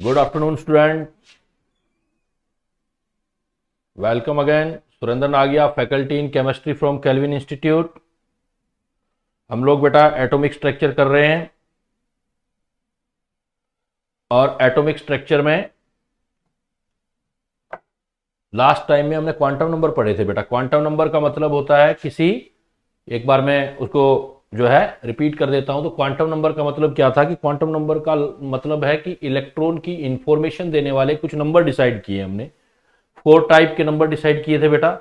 Good afternoon, student. Welcome again. Surendra Nagia, faculty in chemistry from Kelvin Institute. हम लोग बेटा atomic structure कर रहे हैं और एटॉमिक स्ट्रक्चर में लास्ट टाइम में हमने क्वांटम नंबर पढ़े थे बेटा। क्वांटम नंबर का मतलब होता है किसी, एक बार मैं उसको जो है रिपीट कर देता हूं। तो क्वांटम नंबर का मतलब क्या था कि क्वांटम नंबर का मतलब है कि इलेक्ट्रॉन की इंफॉर्मेशन देने वाले कुछ नंबर डिसाइड किए हमने। 4 टाइप के नंबर डिसाइड किए थे बेटा।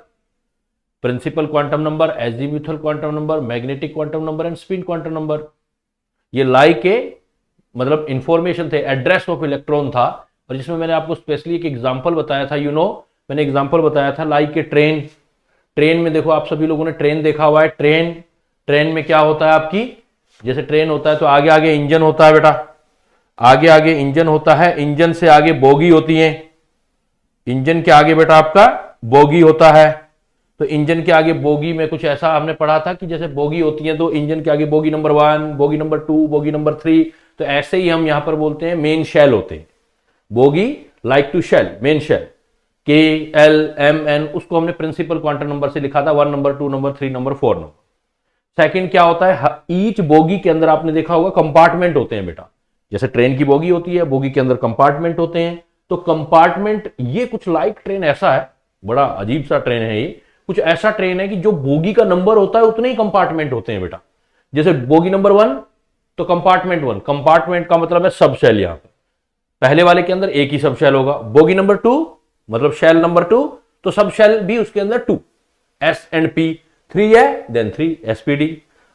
Principal quantum number, azimuthal quantum number, magnetic quantum number and spin quantum number. ये लाई के मतलब इंफॉर्मेशन थे, एड्रेस ऑफ इलेक्ट्रॉन था। और जिसमें मैंने आपको स्पेशली एक एग्जांपल बताया था, मैंने एग्जांपल बताया था लाई के ट्रेन में देखो, आप सभी लोगों ने ट्रेन देखा हुआ है। ट्रेन में क्या होता है आपकी, जैसे ट्रेन होता है तो आगे आगे इंजन होता है बेटा, आगे आगे इंजन होता है, इंजन से आगे बोगी होती है, इंजन के आगे बेटा आपका बोगी होता है। तो इंजन के आगे बोगी में कुछ ऐसा हमने पढ़ा था कि जैसे बोगी होती है तो इंजन के आगे bogie number 1, bogie number 2, bogie number 3। तो ऐसे ही हम यहां पर बोलते हैं मेन शेल होते हैं, बोगी like to shell, main shell KLMN, उसको हमने प्रिंसिपल क्वांटम नंबर से लिखा था 1 number 2 number 3 number 4 number. Second क्या होता है, ईच बोगी के अंदर आपने देखा होगा कंपार्टमेंट होते हैं बेटा। जैसे ट्रेन की बोगी होती है, बोगी के अंदर कंपार्टमेंट होते हैं। तो कंपार्टमेंट, ये कुछ लाइक ट्रेन ऐसा है, बड़ा अजीब सा ट्रेन है ये। कुछ ऐसा ट्रेन है कि जो बोगी का नंबर होता है उतने ही कंपार्टमेंट होते हैं बेटा। जैसे बोगी नंबर 1 तो कंपार्टमेंट 1, कंपार्टमेंट का मतलब है सब शेल। यहां पर पहले वाले के अंदर एक ही सब शेल होगा। बोगी नंबर 2 मतलब शेल नंबर 2, तो सब शेल भी उसके अंदर 2, S एंड P। 3 है देन 3 SPD।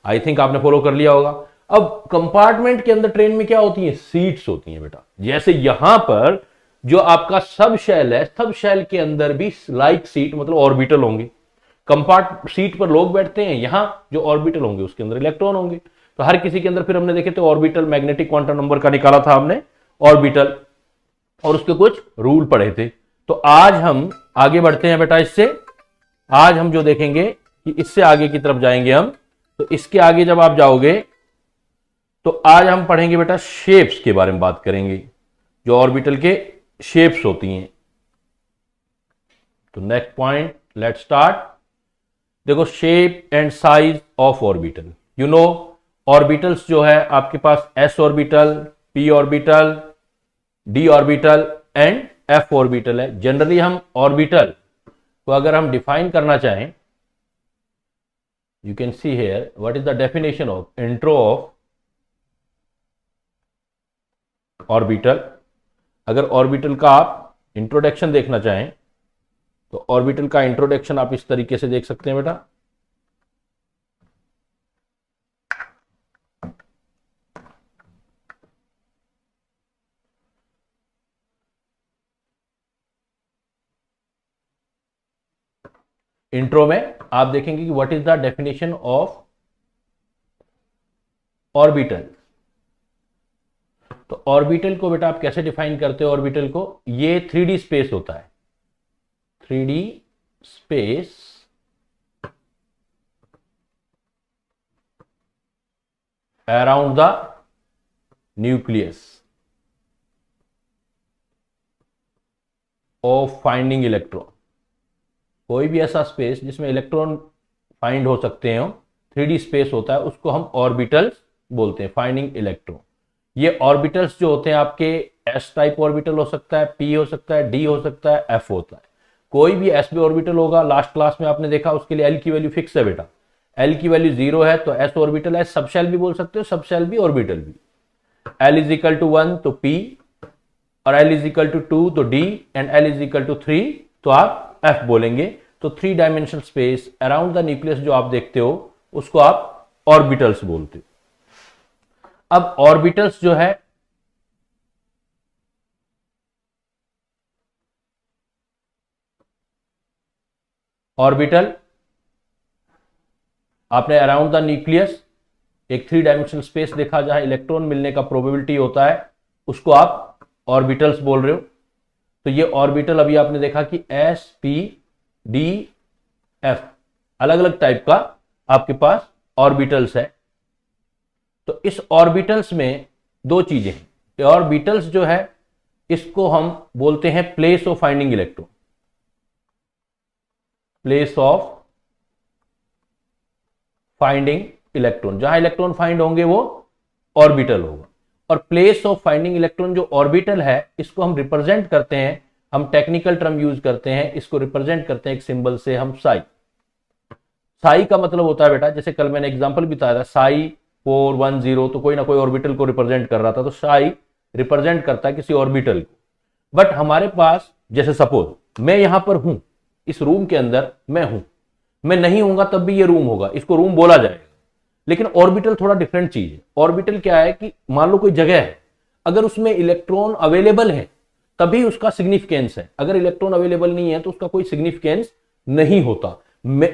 आई थिंक आपने फॉलो कर लिया होगा। अब कंपार्टमेंट के अंदर ट्रेन में क्या होती है, सीट्स होती हैं बेटा। जैसे यहां पर जो आपका सब शेल है, सब शेल के अंदर भी लाइक सीट मतलब ऑर्बिटल होंगे। कंपार्ट सीट पर लोग बैठते हैं, यहां जो ऑर्बिटल होंगे उसके अंदर इलेक्ट्रॉन होंगे। तो हर किसी के अंदर फिर हमने देखे थे ऑर्बिटल, मैग्नेटिक क्वांटम नंबर का निकाला था हमने ऑर्बिटल, और उसके कुछ रूल पढ़े थे। तो आज हम आगे बढ़ते हैं बेटा इससे। आज हम जो देखेंगे कि इससे आगे की तरफ जाएंगे हम। तो इसके आगे जब आप जाओगे तो आज हम पढ़ेंगे बेटा शेप्स के बारे में बात करेंगे, जो ऑर्बिटल के शेप्स होती हैं। तो नेक्स्ट पॉइंट, लेट्स स्टार्ट। देखो shape and size of orbital. Orbitals जो है आपके पास S orbital, P orbital, D orbital and F orbital है। जनरली हम ऑर्बिटल को अगर हम डिफाइन करना चाहें, you can see here what is the definition of intro of orbital। अगर ऑर्बिटल का आप इंट्रोडक्शन देखना चाहें तो ऑर्बिटल का इंट्रोडक्शन आप इस तरीके से देख सकते हैं बेटा। इंट्रो में आप देखेंगे कि what is the definition of orbital. तो ऑर्बिटल को बेटा आप कैसे डिफाइन करते हो ऑर्बिटल को, ये 3D स्पेस होता है, 3D space around the nucleus of finding electron. कोई भी ऐसा स्पेस जिसमें इलेक्ट्रॉन फाइंड हो सकते हो, 3D स्पेस होता है, उसको हम ऑर्बिटल्स बोलते हैं, फाइंडिंग इलेक्ट्रॉन। ये ऑर्बिटल्स जो होते हैं आपके S टाइप ऑर्बिटल हो सकता है, P हो सकता है, D हो सकता है, F होता है। कोई भी S ऑर्बिटल होगा, लास्ट क्लास में आपने देखा, उसके लिए L की वैल्यू फिक्स है बेटा। L की वैल्यू 0 है तो S ऑर्बिटल है, सब शेल भी बोल सकते हो, सब शेल भी ऑर्बिटल भी। L इज इक्वल टू 1 तो P, और L इज इक्वल टू 2 तो D, and L is equal to 3 तो आप F बोलेंगे। तो 3 dimensional space around the nucleus जो आप देखते हो उसको आप ऑर्बिटल्स बोलते हो। अब ऑर्बिटल्स जो है ऑर्बिटल आपने अराउंड द न्यूक्लियस एक 3 डायमेंशनल स्पेस देखा जहां इलेक्ट्रॉन मिलने का प्रोबेबिलिटी होता है, उसको आप ऑर्बिटल्स बोल रहे हो। तो ये ऑर्बिटल अभी आपने देखा कि S P D F अलग अलग टाइप का आपके पास ऑर्बिटल्स है। तो इस ऑर्बिटल्स में दो चीजें हैं। ऑर्बिटल्स जो है इसको हम बोलते हैं place of finding electron. Place of finding electron, जहां इलेक्ट्रॉन फाइंड होंगे वो ऑर्बिटल होगा। और प्लेस ऑफ फाइंडिंग इलेक्ट्रॉन जो ऑर्बिटल है, इसको हम रिप्रेजेंट करते हैं, हम टेक्निकल टर्म यूज करते हैं, इसको रिप्रेजेंट करते हैं एक सिंबल से, हम साई। साई का मतलब होता है बेटा, जैसे कल मैंने एग्जांपल बताया था, साई 410, तो कोई ना कोई ऑर्बिटल को रिप्रेजेंट कर रहा था, तो साई रिप्रेजेंट करता है किसी ऑर्बिटल को। बट हमारे पास, जैसे सपोज मैं यहां पर हूं, इस रूम के अंदर मैं हूं, मैं नहीं होऊंगा तब भी ये रूम होगा, इसको रूम बोला जाएगा। लेकिन ऑर्बिटल थोड़ा डिफरेंट चीज है। ऑर्बिटल क्या है कि मान लो कोई जगह है, अगर उसमें इलेक्ट्रॉन अवेलेबल है तभी उसका सिग्निफिकेंस है, अगर इलेक्ट्रॉन अवेलेबल नहीं है तो उसका कोई सिग्निफिकेंस नहीं होता।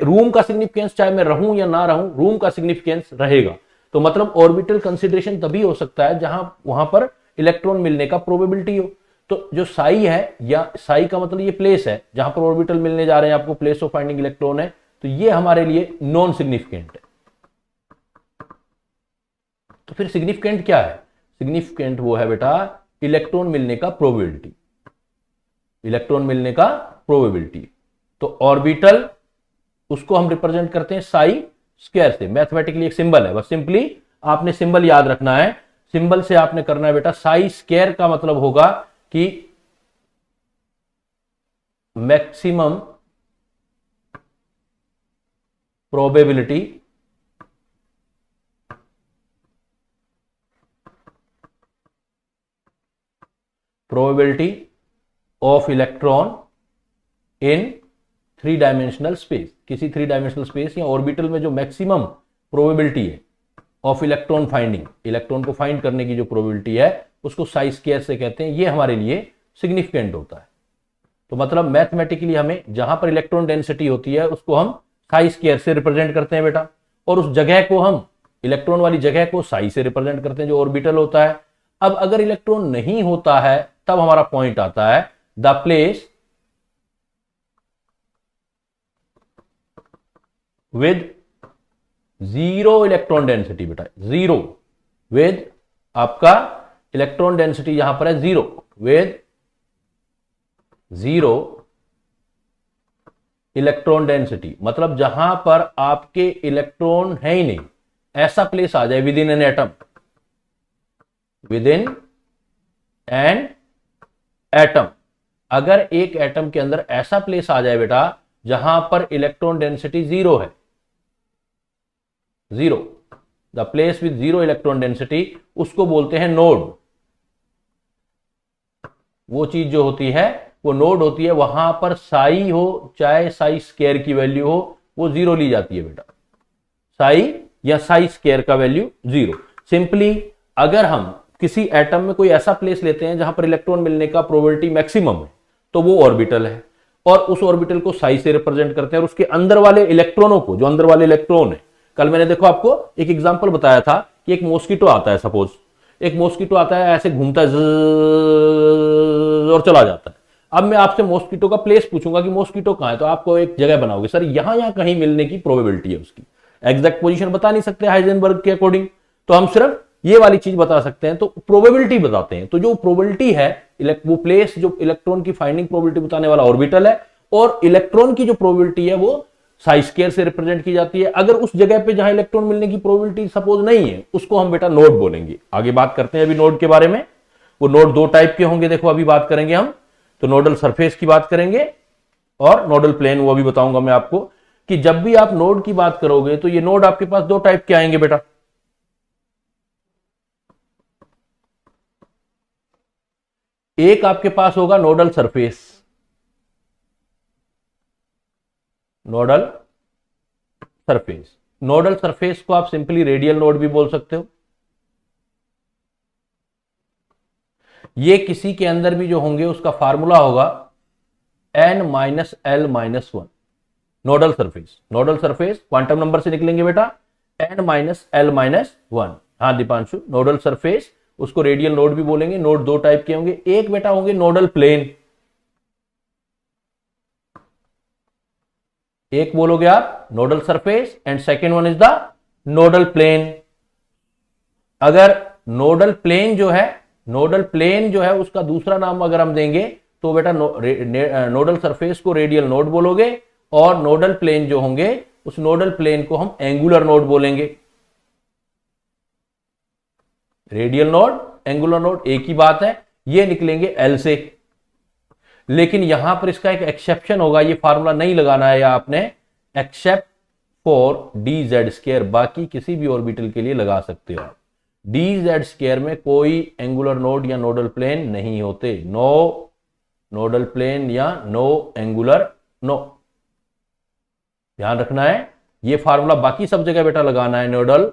रूम का सिग्निफिकेंस, चाहे मैं रहूं या ना रहूं, रूम का सिग्निफिकेंस रहेगा। तो मतलब ऑर्बिटल कंसिडरेशन तभी हो सकता है जहां वहां पर इलेक्ट्रॉन मिलने का प्रोबेबिलिटी हो। तो जो साई है, या साई का मतलब ये प्लेस है जहां पर ऑर्बिटल मिलने जा रहे हैं आपको, प्लेस ऑफ फाइंडिंग इलेक्ट्रॉन है, तो ये हमारे लिए नॉन सिग्निफिकेंट है। तो फिर सिग्निफिकेंट क्या है? सिग्निफिकेंट वो है बेटा इलेक्ट्रॉन मिलने का प्रोबेबिलिटी, इलेक्ट्रॉन मिलने का प्रोबेबिलिटी। तो ऑर्बिटल, उसको हम रिप्रेजेंट करते हैं साई स्क्वायर से। मैथमेटिकली एक सिंबल है, बस सिंपली आपने सिंबल याद रखना है। सिंबल से आपने करना है बेटा, साई स्क्वायर का मतलब होगा कि maximum probability of electron in 3 dimensional space. किसी 3 डायमेंशनल स्पेस या ऑर्बिटल में जो मैक्सिमम प्रोबेबिलिटी है ऑफ इलेक्ट्रॉन फाइंडिंग, इलेक्ट्रॉन को फाइंड करने की जो प्रोबेबिलिटी है, उसको साई स्क्वायर से कहते हैं। ये हमारे लिए सिग्निफिकेंट होता है। तो मतलब मैथमेटिकली हमें जहां पर इलेक्ट्रॉन डेंसिटी होती है उसको हम साई स्क्वायर से रिप्रेजेंट करते हैं बेटा, और उस जगह को हम, इलेक्ट्रॉन वाली जगह को साई से रिप्रेजेंट करते हैं जो ऑर्बिटल होता है। अब अगर इलेक्ट्रॉन नहीं होता है तब हमारा पॉइंट आता है the place with 0 electron density. बेटा 0 विद, आपका इलेक्ट्रॉन डेंसिटी यहां पर है 0, विद 0 इलेक्ट्रॉन डेंसिटी, मतलब जहां पर आपके इलेक्ट्रॉन है ही नहीं, ऐसा प्लेस आ जाए with in an atom, with in an atom. अगर एक एटम के अंदर ऐसा प्लेस आ जाए बेटा जहां पर इलेक्ट्रॉन डेंसिटी 0 है, 0, the place with 0 electron density, उसको बोलते हैं नोड। वो चीज जो होती है वो नोड होती है। वहां पर साई हो चाहे साई स्क्वायर की वैल्यू हो, वो 0 ली जाती है बेटा, साई या साई स्क्वायर का वैल्यू 0। सिंपली अगर हम किसी एटम में कोई ऐसा प्लेस लेते हैं जहां पर इलेक्ट्रॉन मिलने का प्रोबेबिलिटी मैक्सिमम है, तो वो ऑर्बिटल है, और उस ऑर्बिटल को साई से रिप्रेजेंट करते हैं। और उसके अंदर वाले इलेक्ट्रॉनों को, जो अंदर वाले इलेक्ट्रॉन है, कल मैंने देखो आपको एक एग्जांपल बताया था कि एक मॉस्किटो आता है, सपोज एक मॉस्किटो आता है, ऐसे घूमता है और चला जाता है। अब मैं आपसे मॉस्किटो का प्लेस पूछूंगा कि मॉस्किटो कहां है, तो आपको एक जगह बनाओगे, सर यहां कहीं मिलने की प्रोबेबिलिटी है। उसकी एग्जैक्ट पोजीशन बता नहीं सकते हाइजेनबर्ग के अकॉर्डिंग, तो हम सिर्फ ये वाली चीज बता सकते हैं, तो प्रोबेबिलिटी बताते हैं। तो जो प्रोबेबिलिटी है, वो प्लेस जो इलेक्ट्रॉन की फाइंडिंग प्रोबेबिलिटी बताने वाला ऑर्बिटल है, और इलेक्ट्रॉन की जो प्रोबेबिलिटी है वो साई स्क्वायर से रिप्रेजेंट की जाती है। अगर उस जगह पे जहां इलेक्ट्रॉन मिलने की प्रोबेबिलिटी सपोज नहीं है, उसको हम बेटा नोड बोलेंगे। आगे बात करते हैं अभी नोड के बारे में। वो नोड 2 टाइप के होंगे, देखो अभी बात करेंगे हम। तो नोडल सरफेस की बात करेंगे और नोडल प्लेन, वो अभी बताऊंगा मैं आपको कि जब भी आप नोड की बात करोगे तो ये नोड आपके पास 2 टाइप के आएंगे बेटा। एक आपके पास होगा nodal surface, nodal surface. Nodal surface को आप सिंपली रेडियल नोड भी बोल सकते हो। ये किसी के अंदर भी जो होंगे उसका फार्मूला होगा n-l-1 nodal surface. Nodal surface quantum number से निकलेंगे बेटा n-l-1। हाँ दीपांशु, नोडल सरफेस उसको रेडियल नोड भी बोलेंगे। नोड 2 टाइप के होंगे, एक बेटा होंगे नोडल प्लेन, एक बोलोगे आप nodal surface, and second one is the nodal plane. अगर नोडल प्लेन जो है नोडल प्लेन जो है उसका दूसरा नाम अगर हम देंगे तो बेटा नोडल सरफेस को रेडियल नोड बोलोगे, और नोडल प्लेन जो होंगे उस नोडल प्लेन को हम एंगुलर नोड बोलेंगे। रेडियल नोड, एंगुलर नोड एक ही बात है, ये निकलेंगे एल से। लेकिन यहां पर इसका एक एक्सेप्शन होगा, ये फार्मूला नहीं लगाना है आपने, except for D Z square, बाकी किसी भी ऑर्बिटल के लिए लगा सकते हो आप। डी जेड स्क्वायर में कोई एंगुलर नोड या नोडल प्लेन नहीं होते, नो नोडल प्लेन या नो एंगुलर नो, ध्यान रखना है। ये फार्मूला बाकी सब जगह बेटा लगाना है। Nodal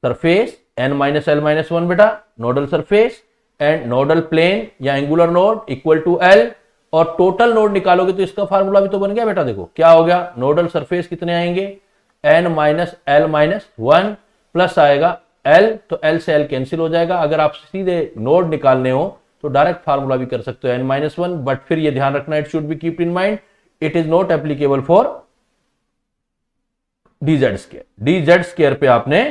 surface n minus l minus one बेटा, nodal surface and nodal plane या angular node equal to l, और टोटल नोड निकालोगे तो इसका फार्मूला भी तो बन गया बेटा। देखो क्या हो गया, नोडल सरफेस कितने आएंगे, n minus l minus one, plus आएगा l, तो l से l कैंसिल हो जाएगा। अगर आप सीधे नोड निकालने हो तो डायरेक्ट फार्मूला भी कर सकते हो n माइनस वन, बट फिर ये ध्यान रखना, it should be keep in mind, it is not applicable for dz square. dz square पे आपने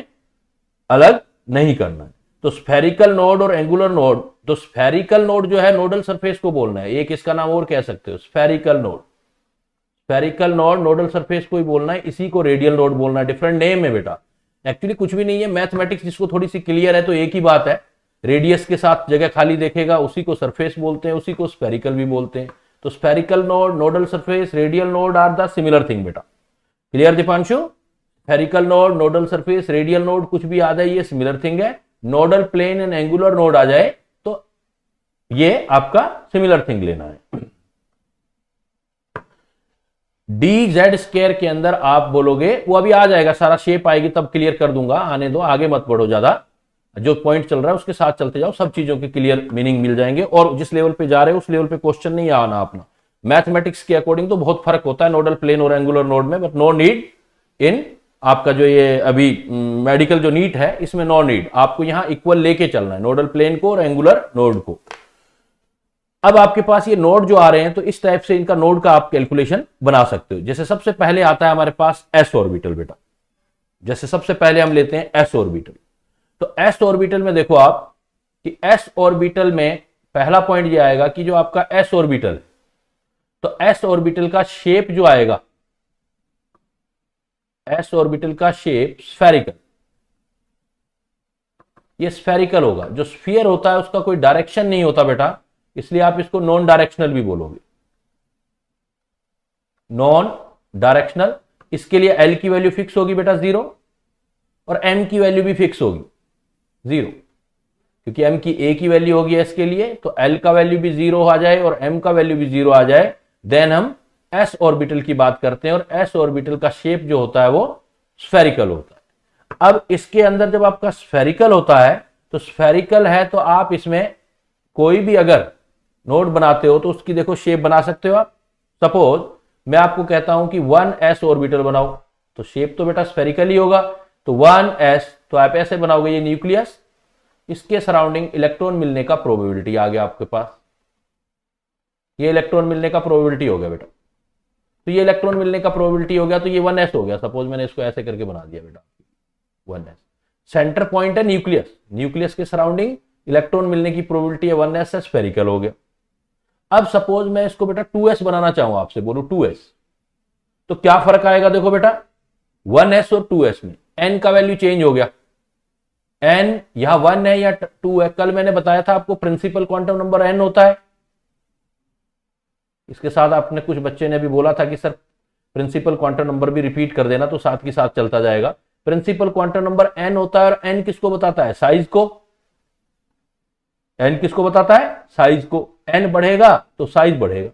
अलग नहीं करना है। तो स्फेरिकल नोड और एंगुलर नोड, तो स्फेरिकल नोड जो है नोडल सरफेस को बोलना है, एक इसका नाम और कह सकते हो spherical node. Spherical node nodal surface को ही बोलना है, इसी को रेडियल नोड बोलना है। डिफरेंट नेम है बेटा, एक्चुअली कुछ भी नहीं है। मैथमेटिक्स जिसको थोड़ी सी क्लियर है तो एक ही बात है, रेडियस के साथ जगह खाली देखेगा उसी को सरफेस बोलते हैं, उसी को स्फेरिकल भी बोलते हैं। तो spherical node, nodal surface, radial node are the similar thing बेटा। Clear Deepanshu? Spherical node, nodal surface, radial node कुछ भी आ जाए ये सिमिलर थिंग है। Nodal plane and angular node आ जाए तो ये आपका सिमिलर थिंग लेना है। डी जेड स्क्वायर के अंदर आप बोलोगे, वो अभी आ जाएगा, सारा शेप आएगी तब क्लियर कर दूंगा, आने दो, आगे मत बढ़ो ज्यादा, जो पॉइंट चल रहा है उसके साथ चलते जाओ, सब चीजों के क्लियर मीनिंग मिल जाएंगे। और जिस लेवल पे जा रहे हो उस लेवल पे क्वेश्चन नहीं आना अपना। मैथमेटिक्स के अकॉर्डिंग तो बहुत फर्क होता है नोडल प्लेन और एंगुलर नोड में, बट नो नीड इन आपका जो ये अभी मेडिकल जो नीट है इसमें नो नीड, आपको यहां इक्वल लेके चलना है नोडल प्लेन को और एंगुलर नोड को। अब आपके पास ये नोड जो आ रहे हैं तो इस टाइप से इनका नोड का आप कैलकुलेशन बना सकते हो। जैसे सबसे पहले आता है हमारे पास एस ऑर्बिटल बेटा, जैसे सबसे पहले हम लेते हैं एस ऑर्बिटल। तो एस ऑर्बिटल में देखो आप कि एस ऑर्बिटल में पहला पॉइंट ये आएगा कि जो आपका एस ऑर्बिटल, तो एस ऑर्बिटल का शेप जो आएगा, एस ऑर्बिटल का शेप स्फेरिकल, ये स्फेरिकल होगा। जो स्फीयर होता है उसका कोई डायरेक्शन नहीं होता बेटा, इसलिए आप इसको नॉन डायरेक्शनल भी बोलोगे, नॉन डायरेक्शनल। इसके लिए एल की वैल्यू फिक्स होगी बेटा 0, और एम की वैल्यू भी फिक्स होगी 0, क्योंकि एम की ए की वैल्यू होगी एस के लिए, तो एल का वैल्यू भी 0 आ जाए और एम का वैल्यू भी 0 आ जाए, देन हम एस ऑर्बिटल की बात करते हैं। और एस ऑर्बिटल का शेप जो होता है वो स्फेरिकल होता है। अब इसके अंदर जब आपका स्फेरिकल होता है, तो स्फेरिकल है तो आप इसमें कोई भी अगर नोड बनाते हो तो उसकी देखो शेप बना सकते हो आप। सपोज मैं आपको कहता हूं कि 1s ऑर्बिटल बनाओ, तो शेप तो बेटा स्फेरिकल ही होगा। तो 1s, तो आप ऐसे बनाओगे, ये न्यूक्लियस, इसके सराउंडिंग इलेक्ट्रॉन मिलने का प्रोबेबिलिटी आ गया आपके पास, ये इलेक्ट्रॉन मिलने का प्रोबेबिलिटी हो गया बेटा। तो ये इलेक्ट्रॉन मिलने का प्रोबेबिलिटी हो गया, तो ये 1s हो गया। सपोज मैंने इसको ऐसे करके बना दिया बेटा 1s। सेंटर पॉइंट है न्यूक्लियस, न्यूक्लियस के सराउंडिंग इलेक्ट्रॉन मिलने की प्रोबेबिलिटी है 1s है, स्फेरिकल हो गया। अब सपोज मैं इसको बेटा 2s बनाना चाहूं, आपसे बोलूं 2s, तो क्या फर्क आएगा देखो बेटा, 1s और 2s में n का वैल्यू चेंज हो गया। n यहां 1 है या 2 है, कल मैंने बताया था आपको प्रिंसिपल क्वांटम नंबर n होता है। इसके साथ आपने कुछ बच्चे ने भी बोला था कि सर प्रिंसिपल क्वांटम नंबर भी रिपीट कर देना, तो साथ के साथ चलता जाएगा। प्रिंसिपल क्वांटम नंबर n होता है, और n किसको बताता है, साइज को। n किसको बताता है, साइज को। n बढ़ेगा तो साइज बढ़ेगा।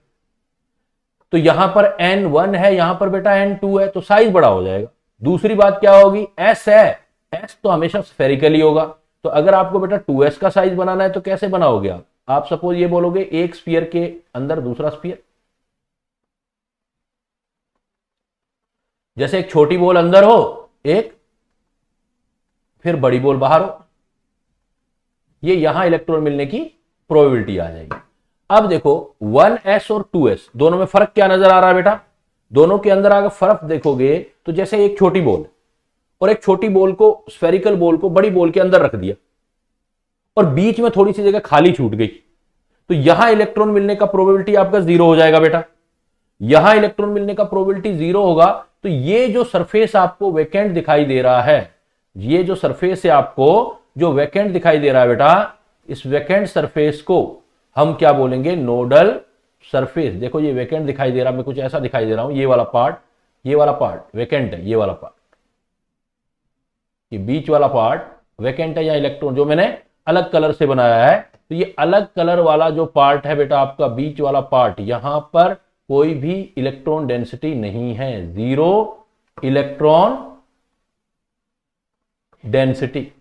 तो यहां पर n 1 है, यहां पर बेटा n 2 है, तो साइज बड़ा हो जाएगा। दूसरी बात क्या होगी, s है, s तो हमेशा स्फेरिकल ही होगा। तो अगर आपको बेटा 2s का साइज बनाना है तो कैसे बनाओगे आप सपोज ये बोलोगे एक स्फीयर के अंदर दूसरा स्फीयर, जैसे एक छोटी बॉल अंदर हो एक, फिर बड़ी बॉल बाहर हो, ये यहां इलेक्ट्रॉन मिलने की प्रोबेबिलिटी आ जाएगी। अब देखो 1s और 2s दोनों में फर्क क्या नजर आ रहा है बेटा, दोनों के अंदर अगर फर्क देखोगे तो जैसे एक छोटी बॉल और एक छोटी बॉल को, स्फेरिकल बॉल को बड़ी बॉल के अंदर रख दिया, और बीच में थोड़ी सी जगह खाली छूट गई, तो यहां इलेक्ट्रॉन मिलने का प्रोबेबिलिटी आपका 0 हो जाएगा बेटा। यहां इलेक्ट्रॉन मिलने का प्रोबेबिलिटी 0 होगा, तो ये जो सरफेस आपको वैकेंट दिखाई दे रहा है, ये जो सरफेस है आपको जो वैकेंट दिखाई दे रहा है बेटा, इस वैकेंट सरफेस को हम क्या बोलेंगे, नोडल सरफेस। देखो ये वैकेंट दिखाई दे रहा है, मैं कुछ ऐसा दिखाई दे रहा हूं, ये वाला पार्ट वैकेंट है, ये वाला पार्ट, ये बीच वाला पार्ट वैकेंट है या इलेक्ट्रॉन जो मैंने अलग कलर से बनाया है। तो ये अलग कलर वाला जो पार्ट है बेटा आपका बीच वाला पार्ट, यहां पर कोई भी इलेक्ट्रॉन डेंसिटी नहीं है, 0 इलेक्ट्रॉन डेंसिटी।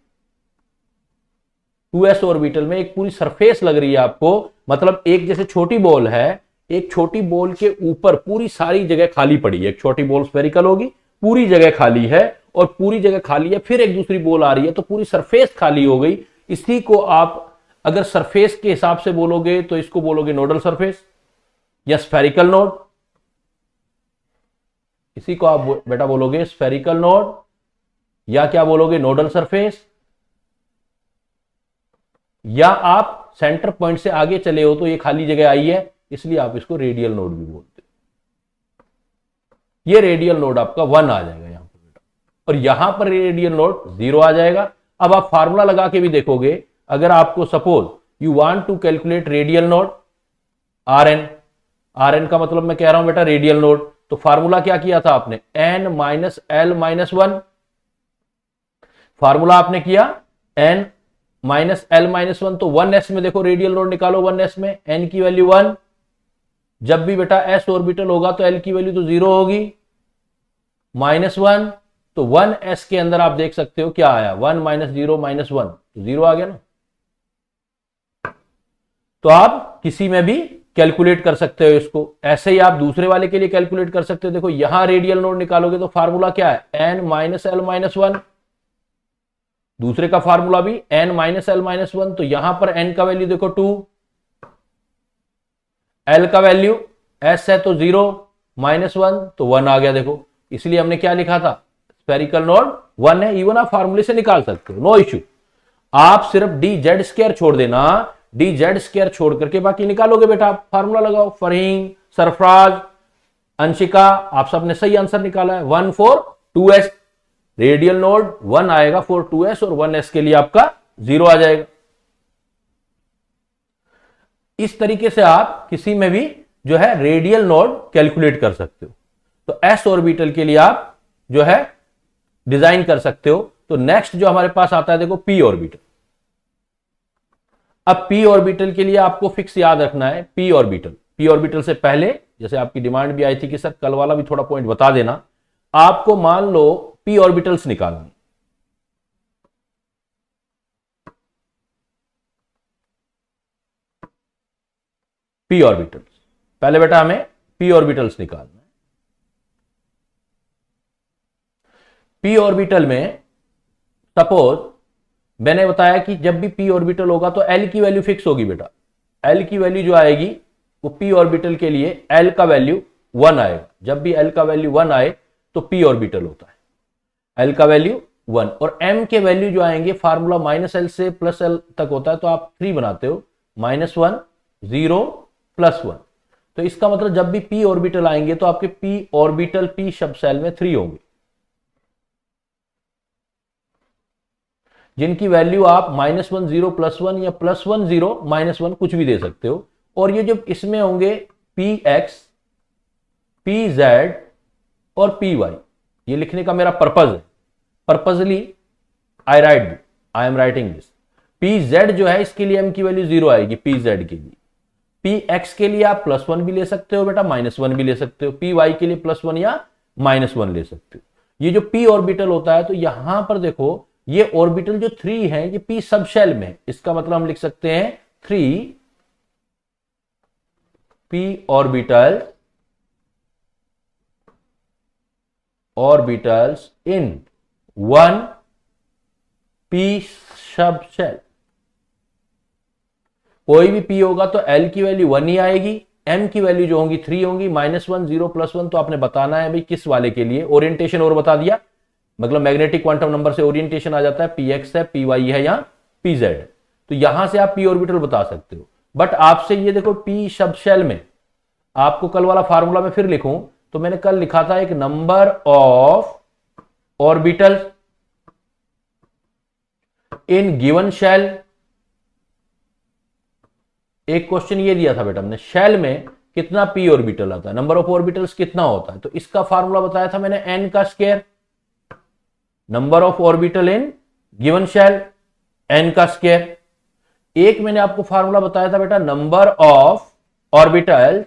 2s ऑर्बिटल में एक पूरी सरफेस लग रही है आपको, मतलब एक जैसे छोटी बॉल है, एक छोटी बॉल के ऊपर पूरी सारी जगह खाली पड़ी है। एक छोटी बॉल स्फेरिकल होगी, पूरी जगह खाली है, और पूरी जगह खाली है, फिर एक दूसरी बॉल आ रही है तो पूरी सरफेस खाली हो गई। इसी को आप अगर सरफेस के हिसाब से बोलोगे तो इसको बोलोगे नोडल सरफेस या स्फेरिकल नोड। इसी को आप बेटा बोलोगे स्फेरिकल नोड या क्या बोलोगे, नोडल सरफेस। या आप सेंटर पॉइंट से आगे चले हो तो ये खाली जगह आई है, इसलिए आप इसको रेडियल नोड भी बोलते हो। ये रेडियल नोड आपका 1 आ जाएगा यहां पर बेटा, और यहां पर रेडियल नोड 0 आ जाएगा। अब आप फार्मूला लगा के भी देखोगे, अगर आपको suppose you want to calculate radial node Rn, Rn का मतलब मैं कह रहा हूं बेटा रेडियल नोड, तो फार्मूला क्या किया था आपने, n minus l minus 1। Formula आपने किया n माइनस एल माइनस 1, तो 1s में देखो रेडियल नोड निकालो, 1s में n की वैल्यू 1। जब भी बेटा s ऑर्बिटल होगा तो l की वैल्यू तो 0 होगी, -1, तो 1s के अंदर आप देख सकते हो क्या आया, 1 माइनस 0 माइनस 1, तो 0 आ गया ना। तो आप किसी में भी कैलकुलेट कर सकते हो इसको, ऐसे ही आप दूसरे वाले के लिए कैलकुलेट कर सकते हो। देखो यहां रेडियल नोड निकालोगे तो फार्मूला क्या है, n माइनस एल माइनस 1। दूसरे का फार्मूला भी n माइनस एल माइनस 1, तो यहां पर n का वैल्यू देखो 2, l का वैल्यू s है तो 0 माइनस 1 तो 1 आ गया। देखो इसलिए हमने क्या लिखा था, स्फेरिकल नोड 1 है। इवन आप फार्मूले से निकाल सकते हो, नो इश्यू। आप सिर्फ dz² छोड़ देना, dz² छोड़ करके बाकी निकालोगे बेटा। आप फार्मूला लगाओ, फरहीन, सरफराज, अंशिका, आप सबने सही आंसर निकाला है, 1 for 2s। रेडियल नोड 1 आएगा फॉर 2s और 1s के लिए आपका 0 आ जाएगा। इस तरीके से आप किसी में भी जो है रेडियल नोड कैलकुलेट कर सकते हो। तो s ऑर्बिटल के लिए आप जो है डिजाइन कर सकते हो। तो नेक्स्ट जो हमारे पास आता है देखो p ऑर्बिटल। अब p ऑर्बिटल के लिए आपको फिक्स याद रखना है, p ऑर्बिटल से पहले जैसे आपकी डिमांड भी आई थी कि सर कल वाला भी थोड़ा पॉइंट बता देना, आपको मान लो p ऑर्बिटल्स निकालनी, p ऑर्बिटल्स पहले बेटा हमें p ऑर्बिटल्स निकालना है। p ऑर्बिटल में सपोज मैंने बताया कि जब भी p ऑर्बिटल होगा तो l की वैल्यू फिक्स होगी बेटा। l की वैल्यू जो आएगी वो p ऑर्बिटल के लिए l का वैल्यू 1 आएगा। जब भी l का वैल्यू 1 आए तो p ऑर्बिटल होता है, l का वैल्यू 1। और m के वैल्यू जो आएंगे, फार्मूला -l से +l तक होता है तो आप 3 बनाते हो, -1 0 +1। तो इसका मतलब जब भी p ऑर्बिटल आएंगे तो आपके p ऑर्बिटल p शब्द सेल में 3 होंगे, जिनकी वैल्यू आप -1 0 +1 या +1 0 -1 कुछ भी दे सकते हो। और ये जो इसमें होंगे px, pz और py, ये लिखने का मेरा पर्पज है, purposely I am writing this. pz जो है इसके लिए m की वैल्यू 0 आएगी, pz के लिए। px के लिए आप +1 भी ले सकते हो बेटा, -1 भी ले सकते हो। py के लिए +1 या -1 ले सकते हो। ये जो p ऑर्बिटल होता है, तो यहां पर देखो ये ऑर्बिटल जो 3 है ये p सब शेल में है, इसका मतलब हम लिख सकते हैं 3 p orbitals in 1 p sub shell. कोई भी p होगा तो l की वैल्यू 1 ही आएगी, m की वैल्यू जो होंगी 3 होंगी, -1 0 +1। तो आपने बताना है भाई किस वाले के लिए, ओरिएंटेशन और बता दिया, मतलब मैग्नेटिक क्वांटम नंबर से ओरिएंटेशन आ जाता है, px है, py है या pz है। तो यहां से आप p ऑर्बिटल बता सकते हो। बट आपसे ये देखो p सब शेल में, आपको कल वाला फार्मूला में फिर लिखूं तो मैंने कल लिखा था एक number of orbitals in given shell. एक क्वेश्चन ये दिया था बेटा हमने, शेल में कितना p ऑर्बिटल आता है, नंबर ऑफ ऑर्बिटल्स कितना होता है, तो इसका फार्मूला बताया था मैंने n का square, number of orbital in given shell n का स्क्वायर। एक मैंने आपको फार्मूला बताया था बेटा number of orbital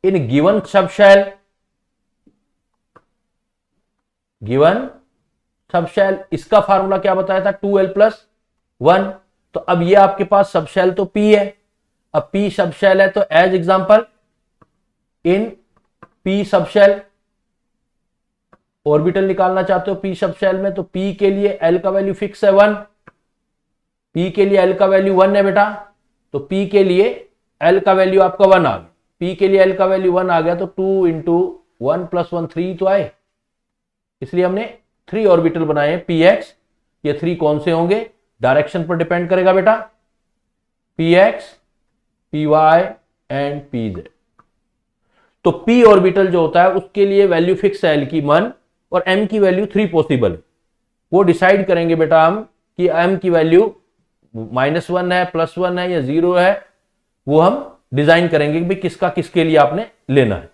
in given sub shell, given sub shell, इसका फार्मूला क्या बताया था 2l+1। तो अब ये आपके पास सब शेल तो p है, अब p सब शेल है तो as example in p sub shell orbital निकालना चाहते हो p सब शेल में, तो p के लिए l का वैल्यू फिक्स है 1, p के लिए l का वैल्यू 1 है बेटा, तो p के लिए l का वैल्यू आपका 1 आ गया, p के लिए l का वैल्यू 1 आ गया तो 2 इंटू 1 + 1 3 तो आए, इसलिए हमने 3 ऑर्बिटल बनाए px। ये 3 कौन से होंगे, डायरेक्शन पर डिपेंड करेगा बेटा, px, py एंड pz। तो p ऑर्बिटल जो होता है उसके लिए वैल्यू फिक्स है l की 1 और m की वैल्यू 3 पॉसिबल है। वो डिसाइड करेंगे बेटा हम कि m की वैल्यू -1 है, +1 है या 0 है, वो हम डिजाइन करेंगे कि भाई किसका किसके लिए आपने लेना है।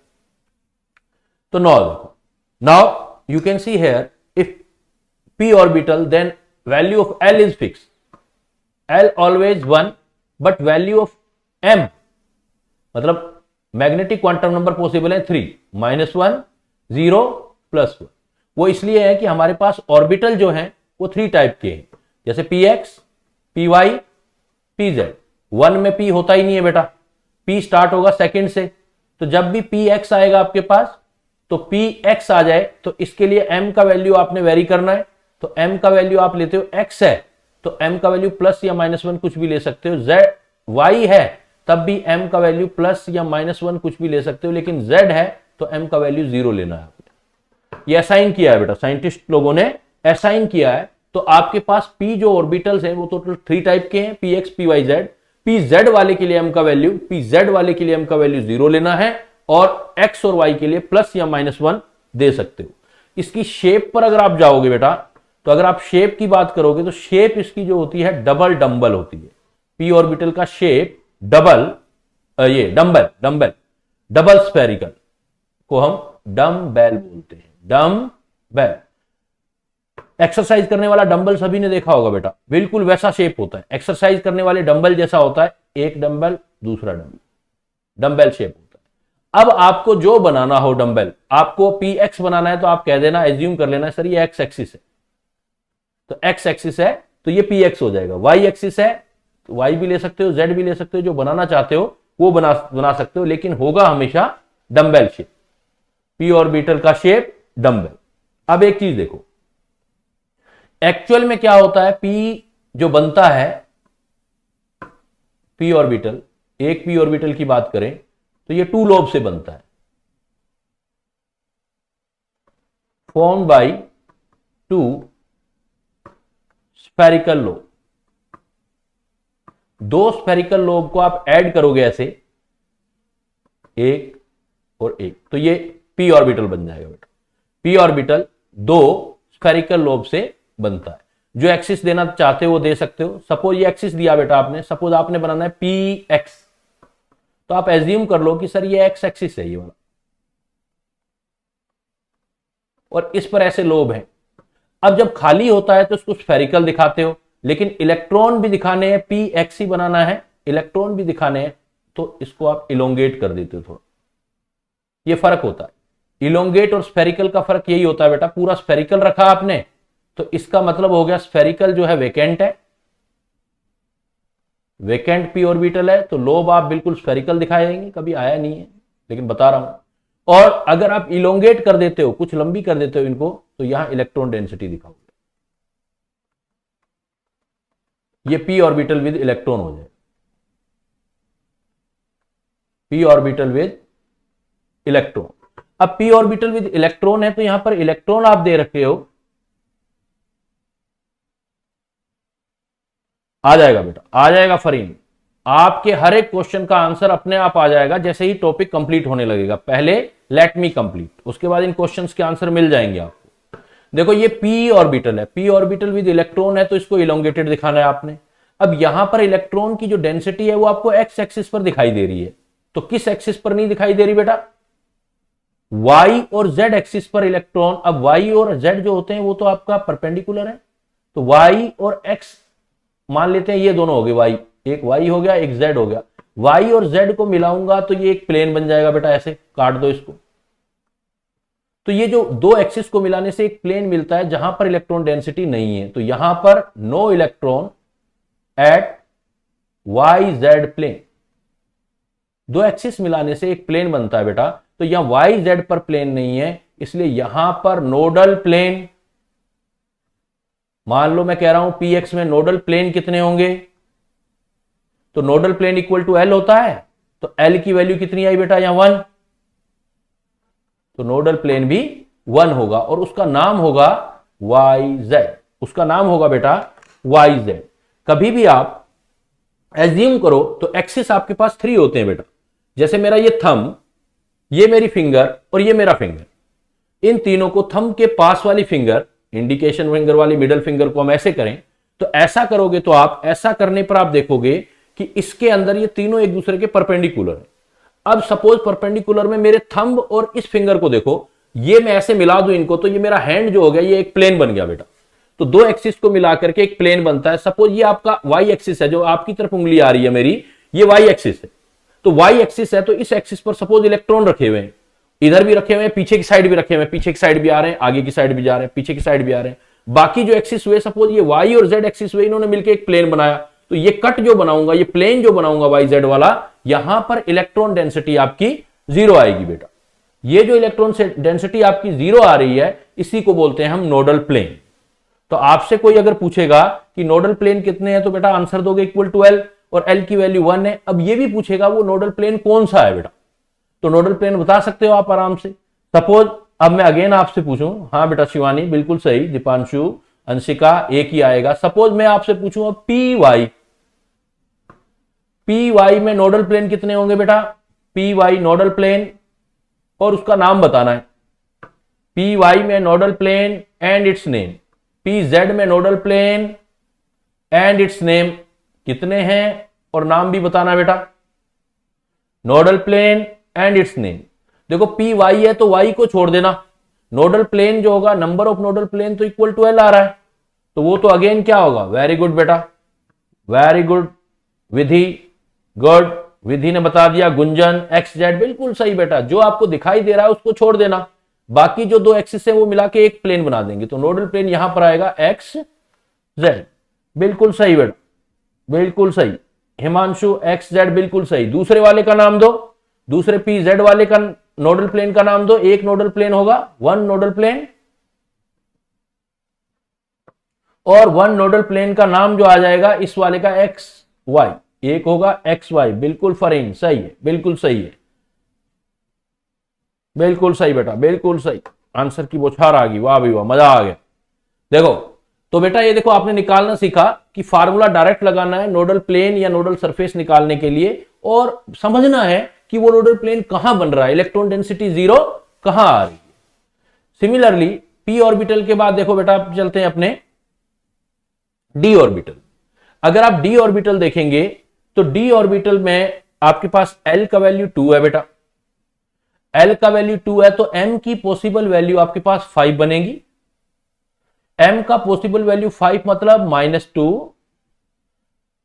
तो now you can see here if p orbital then value of l is fixed, l always 1 but value of m मतलब मैग्नेटिक क्वांटम नंबर पॉसिबल है 3, -1, 0, +1। वो इसलिए है कि हमारे पास ऑर्बिटल जो हैं वो 3 टाइप के हैं, जैसे px, py, pz। 1 में p होता ही नहीं है बेटा, p स्टार्ट होगा सेकंड से, तो जब भी px आएगा आपके पास तो px आ जाए तो इसके लिए m का वैल्यू आपने वेरी करना है, तो m का वैल्यू आप लेते हो x है तो m का वैल्यू प्लस या -1 कुछ भी ले सकते हो, z y है तब भी m का वैल्यू प्लस या -1 कुछ भी ले सकते हो, लेकिन z है तो m का वैल्यू 0 लेना है आपने। ये असाइन किया है बेटा, साइंटिस्ट लोगों ने असाइन किया है। तो आपके पास p जो ऑर्बिटल्स हैं वो टोटल 3 टाइप के हैं, px, py, z। pz वाले के लिए m का वैल्यू, pz वाले के लिए m का वैल्यू 0 लेना है और x और y के लिए प्लस या -1 दे सकते हो। इसकी शेप पर अगर आप जाओगे बेटा, तो अगर आप शेप की बात करोगे तो शेप इसकी जो होती है डबल डंबल होती है। p ऑर्बिटल का शेप डबल, ये डंबल डबल स्फेरिकल को हम डम्बेल बोलते हैं, डम्बेल। एक्सरसाइज करने वाला डंबल सभी ने देखा होगा बेटा, बिल्कुल वैसा शेप होता है, एक्सरसाइज करने वाले डंबल जैसा होता है, एक डंबल दूसरा डंबल, डंबेल शेप होता है। अब आपको जो बनाना हो डंबल, आपको px बनाना है तो आप कह देना, एज्यूम कर लेना सर ये एक्स एक्सिस है, तो एक्स एक्सिस है तो ये px हो जाएगा, y एक्सिस है तो y भी ले सकते हो, z भी ले सकते हो, जो बनाना चाहते हो वो बना सकते हो, लेकिन होगा हमेशा डंबेल शेप, p ऑर्बिटल का शेप डंबेल। अब एक चीज देखो, एक्चुअल में क्या होता है, p जो बनता है p ऑर्बिटल, एक p ऑर्बिटल की बात करें तो ये 2 लोब से बनता है, formed by 2 spherical lobe. 2 spherical lobe को आप ऐड करोगे ऐसे, एक और एक, तो ये p ऑर्बिटल बन जाएगा बेटा। p ऑर्बिटल 2 स्फेरिकल लोब से बनता है। जो एक्सिस देना चाहते हो वो दे सकते हो। सपोज ये एक्सिस दिया बेटा आपने, सपोज आपने बनाना है px, तो आप एज्यूम कर लो कि सर ये x एक्सिस है ये वाला, और इस पर ऐसे लोब है। अब जब खाली होता है तो उसको स्फेरिकल दिखाते हो, लेकिन इलेक्ट्रॉन भी दिखाने हैं, px ही बनाना है, इलेक्ट्रॉन भी दिखाने हैं, तो इसको आप इलोंगेट कर देते हो थोड़ा। ये फर्क होता है, इलोंगेट और स्फेरिकल का फर्क यही होता है बेटा। पूरा स्फेरिकल रखा आपने तो इसका मतलब हो गया स्फेरिकल जो है वेकेंट है, वेकेंट p ऑर्बिटल है, तो लोब आप बिल्कुल स्फेरिकल दिखाई देंगे, कभी आया नहीं है लेकिन बता रहा हूं। और अगर आप इलोंगेट कर देते हो, कुछ लंबी कर देते हो इनको, तो यहां इलेक्ट्रॉन डेंसिटी दिखाओगे, ये p ऑर्बिटल विद इलेक्ट्रॉन हो जाए, p ऑर्बिटल विद इलेक्ट्रॉन। अब p ऑर्बिटल विद इलेक्ट्रॉन है तो यहां पर इलेक्ट्रॉन आप दे रखे हो, आ जाएगा बेटा, आ जाएगा फरीन, आपके हर एक क्वेश्चन का आंसर अपने आप आ जाएगा जैसे ही टॉपिक कंप्लीट होने लगेगा। पहले लेट मी कंप्लीट, उसके बाद इन क्वेश्चंस के आंसर मिल जाएंगे आपको। देखो ये पी ऑर्बिटल है, पी ऑर्बिटल विद इलेक्ट्रॉन है, तो इसको इलोंगेटेड दिखाना है आपने। अब यहां पर इलेक्ट्रॉन की जो डेंसिटी है वो आपको एक्स एक्सिस पर दिखाई दे रही है, तो किस एक्सिस पर नहीं दिखाई दे रही बेटा? वाई और जेड एक्सिस पर इलेक्ट्रॉन। अब वाई और जेड जो होते हैं वो तो आपका परपेंडिकुलर है, तो वाई और एक्स मान लेते हैं, ये दोनों हो गए वाई, एक वाई हो गया एक जेड हो गया। वाई और जेड को मिलाऊंगा तो ये एक प्लेन बन जाएगा बेटा, ऐसे काट दो इसको। तो ये जो दो एक्सिस को मिलाने से एक प्लेन मिलता है जहां पर इलेक्ट्रॉन डेंसिटी नहीं है, तो यहां पर no electron at Y Z plane. दो एक्सिस मिलाने से एक प्लेन बनता है बेटा, तो यहां वाई जेड पर प्लेन नहीं है, इसलिए यहां पर नोडल प्लेन, मान लो मैं कह रहा हूं पी एक्स में नोडल प्लेन कितने होंगे, तो nodal plane equal to L होता है, तो एल की वैल्यू कितनी आई बेटा? यहां 1, तो नोडल प्लेन भी 1 होगा और उसका नाम होगा वाई जेड, उसका नाम होगा बेटा वाई जेड। कभी भी आप एज्यूम करो तो एक्सिस आपके पास 3 होते हैं बेटा, जैसे मेरा ये थंब, ये मेरी फिंगर और ये मेरा फिंगर, इन तीनों को थंब के पास वाली फिंगर, इंडिकेशन फिंगर वाली मिडल फिंगर को हम ऐसे करें, तो ऐसा करोगे तो आप ऐसा करने पर आप देखोगे कि इसके अंदर ये तीनों एक दूसरे के परपेंडिकुलर है। अब सपोज परपेंडिकुलर में मेरे थंब और इस फिंगर को देखो, ये मैं ऐसे मिला दूं इनको, तो ये मेरा हैंड जो हो गया ये एक प्लेन बन गया बेटा। तो दो एक्सिस को मिला करके एक प्लेन बनता है। सपोज ये आपका वाई एक्सिस है, जो आपकी तरफ उंगली आ रही है मेरी, ये वाई एक्सिस है, तो वाई एक्सिस है, तो इस एक्सिस पर सपोज इलेक्ट्रॉन रखे हुए हैं, इधर भी रखे हुए हैं, पीछे की साइड भी रखे हुए हैं, पीछे की साइड भी आ रहे हैं, आगे की साइड भी जा रहे हैं, पीछे की साइड भी आ रहे हैं। बाकी जो एक्सिस हुए, सपोज ये वाई और जेड एक्सिस हुए, इन्होंने मिलकर एक प्लेन बनाया, तो ये कट जो बनाऊंगा, ये प्लेन जो बनाऊंगा वाई जेड वाला, यहां पर इलेक्ट्रॉन डेंसिटी आपकी 0 आएगी बेटा। ये जो इलेक्ट्रॉन डेंसिटी आपकी 0 आ रही है, इसी को बोलते हैं हम नोडल प्लेन। तो आपसे कोई अगर पूछेगा कि नोडल प्लेन कितने हैं, तो बेटा आंसर दोगे इक्वल टू एल, और एल की वैल्यू 1 है। अब ये भी पूछेगा वो नोडल प्लेन कौन सा है बेटा, तो नोडल प्लेन बता सकते हो आप आराम से। सपोज अब मैं अगेन आपसे पूछूं, हाँ बेटा शिवानी बिल्कुल सही, दीपांशु, अंशिका, एक ही आएगा। सपोज मैं आपसे पूछूं अब पी वाई, पी वाई में नोडल प्लेन कितने होंगे बेटा? पी वाई नोडल प्लेन, और उसका नाम बताना है। पी वाई में nodal plane and its name, p z में nodal plane and its name कितने हैं, और नाम भी बताना बेटा। Nodal plane and its name, देखो पी वाई है तो वाई को छोड़ देना, नोडल प्लेन जो होगा, नंबर ऑफ नोडल प्लेन तो इक्वल टू एल आ रहा है, तो वो तो अगेन क्या होगा? वेरी गुड बेटा, वेरी गुड विधि, गुड, विधि ने बता दिया। गुंजन, एक्स जेड, बिल्कुल सही बेटा, जो आपको दिखाई दे रहा है उसको छोड़ देना, बाकी जो दो एक्सिस है वो मिला के एक प्लेन बना देंगे, तो नोडल प्लेन यहां पर आएगा एक्स जेड। बिल्कुल सही बेटा, बिल्कुल सही हिमांशु, एक्स जेड बिल्कुल सही। दूसरे वाले का नाम दो, दूसरे पी जेड वाले का नोडल प्लेन का नाम दो। एक नोडल प्लेन होगा, 1 नोडल प्लेन, और 1 नोडल प्लेन का नाम जो आ जाएगा इस वाले का एक्स वाई, एक होगा एक्स वाई। बिल्कुल फरीन सही है, बिल्कुल सही है, बिल्कुल सही बेटा, बिल्कुल सही, आंसर की बौछार आ गई, वाह भाई वाह, मजा आ गया। देखो तो बेटा ये देखो आपने निकालना सीखा कि फार्मूला डायरेक्ट लगाना है नोडल प्लेन या नोडल सरफेस निकालने के लिए, और समझना है कि वो नोडल प्लेन कहां बन रहा है, इलेक्ट्रॉन डेंसिटी 0 कहां आ रही है। सिमिलरली पी ऑर्बिटल के बाद देखो बेटा आप चलते हैं अपने डी ऑर्बिटल। अगर आप डी ऑर्बिटल देखेंगे तो डी ऑर्बिटल में आपके पास एल का वैल्यू 2 है बेटा, एल का वैल्यू 2 है, तो एम की पॉसिबल वैल्यू आपके पास 5 बनेगी। एम का पॉसिबल वैल्यू 5 मतलब -2,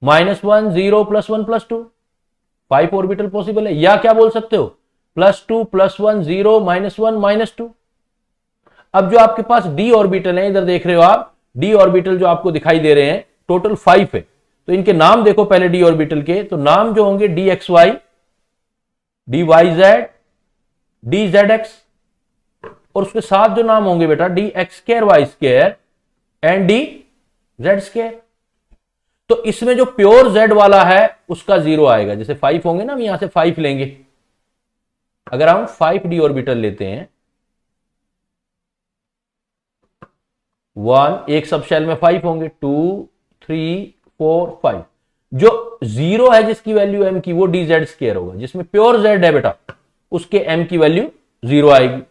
-1 0 +1 +2, 5 ऑर्बिटल पॉसिबल है, या क्या बोल सकते हो +2 +1 0 -1 -2। अब जो आपके पास डी ऑर्बिटल है, इधर देख रहे हो आप, डी ऑर्बिटल जो आपको दिखाई दे रहे हैं टोटल 5 है, तो इनके नाम देखो पहले डी ऑर्बिटल के, तो नाम जो होंगे D x Y, D Y Z, D Z X, और उसके साथ जो नाम होंगे बेटा D x square Y square and D Z square. तो इसमें जो प्योर जेड वाला है उसका 0 आएगा, जैसे 5 होंगे ना, हम यहां से 5 लेंगे। अगर हम 5 डी ऑर्बिटल लेते हैं, 1 एक सब शेल में 5 होंगे, 2 3 5। जो 0 है जिसकी वैल्यू m की वो dz स्क्वायर होगा, जिसमें प्योर z है बेटा उसके m की वैल्यू 0 आएगी।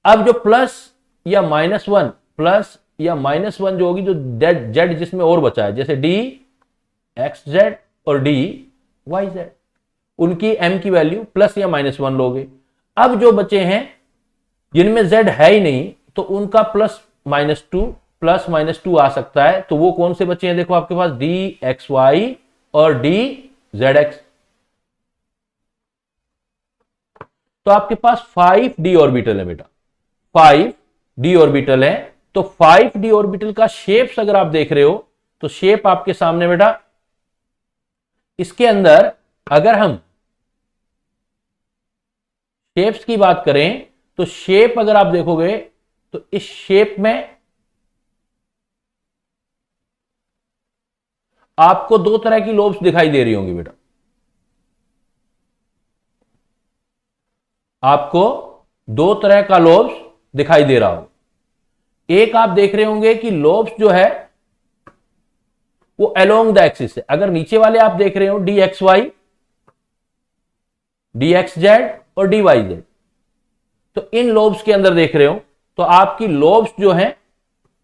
अब जो प्लस या -1, प्लस या -1 जो होगी, जो z जिसमें और बचा है, जैसे dxz और dyz, उनकी m की वैल्यू प्लस या -1 लोगे। अब जो बचे हैं जिनमें z है ही नहीं, तो उनका प्लस -2 आ सकता है। तो वो कौन से बचे हैं, देखो आपके पास dxy और dzx। तो आपके पास 5d ऑर्बिटल है बेटा, 5d ऑर्बिटल है। तो 5d ऑर्बिटल का शेप्स अगर आप देख रहे हो तो शेप आपके सामने बेटा, इसके अंदर अगर हम शेप्स की बात करें तो शेप अगर आप देखोगे तो इस शेप में आपको दो तरह की लोब्स दिखाई दे रही होंगी बेटा। आपको दो तरह का लोब्स दिखाई दे रहा हो। एक आप देख रहे होंगे कि लोब्स जो है वो अलोंग द एक्सिस है। अगर नीचे वाले आप देख रहे हो dxy, dxz और dyz, तो इन लोब्स के अंदर देख रहे हो तो आपकी लोब्स जो हैं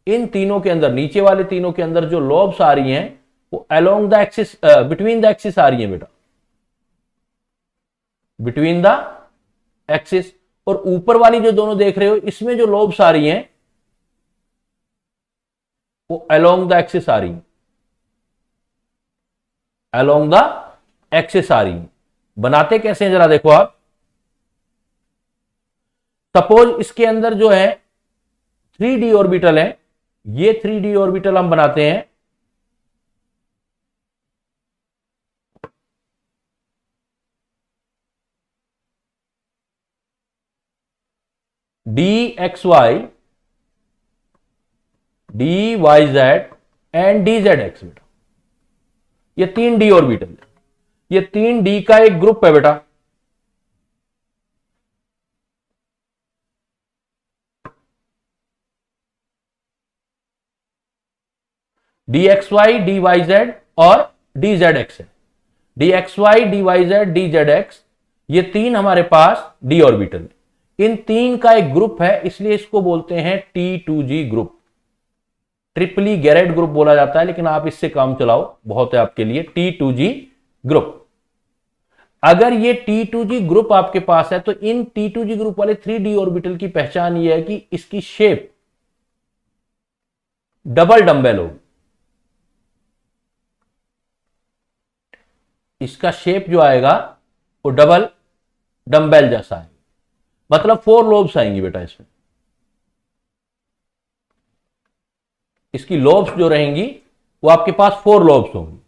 इन तीनों के अंदर, नीचे वाले तीनों के अंदर जो लोब्स आ रही हैं वो along the axis, between the axis आ रही है बेटा, बिटवीन द एक्सिस। और ऊपर वाली जो दोनों देख रहे हो इसमें जो लोब्स आ रही हैं वो अलोंग द एक्सिस आ रही है, अलोंग द एक्सिस आ रही है। बनाते कैसे हैं जरा देखो आप। सपोज इसके अंदर जो है 3d ऑर्बिटल है, ये 3d ऑर्बिटल हम बनाते हैं। dxy, dyz एंड dzx बेटा, ये 3d ऑर्बिटल है। ये 3d का एक ग्रुप है बेटा। dxy, dyz और dzx है। dxy, dyz, dzx, ये तीन हमारे पास d ऑर्बिटल है। इन तीन का एक ग्रुप है, इसलिए इसको बोलते हैं T2G ग्रुप। ट्रिपली गैरेट ग्रुप बोला जाता है, लेकिन आप इससे काम चलाओ, बहुत है आपके लिए। T2G group. अगर ये T2G ग्रुप आपके पास है तो इन T2G ग्रुप वाले 3d ऑर्बिटल की पहचान ये है कि इसकी शेप डबल डंबेल होगी। इसका शेप जो आएगा वो डबल डंबेल जैसा है, मतलब 4 लोब्स आएंगी बेटा इसमें। इसकी लोब्स जो रहेंगी वो आपके पास 4 लोब्स होंगी।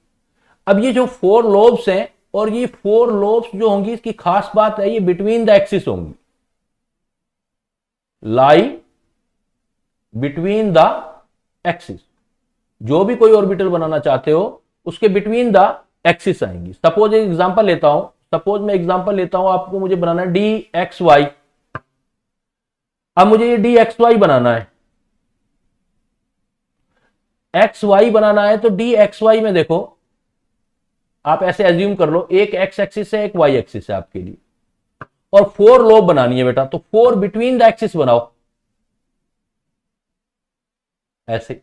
अब ये जो 4 लोब्स हैं और ये 4 लोब्स जो होंगी, इसकी खास बात है ये बिटवीन द एक्सिस होंगी, लाई बिटवीन द एक्सिस। जो भी कोई ऑर्बिटल बनाना चाहते हो उसके बिटवीन द एक्सिस आएंगी। सपोज एक एग्जांपल लेता हूं, आपको मुझे बनाना है dxy। अब मुझे ये dxy बनाना है, xy बनाना है। तो dxy में देखो आप ऐसे एज्यूम कर लो, एक x एक्सिस है, एक y एक्सिस है आपके लिए, और 4 लोब बनानी है बेटा। तो 4 बिटवीन द एक्सिस बनाओ ऐसे।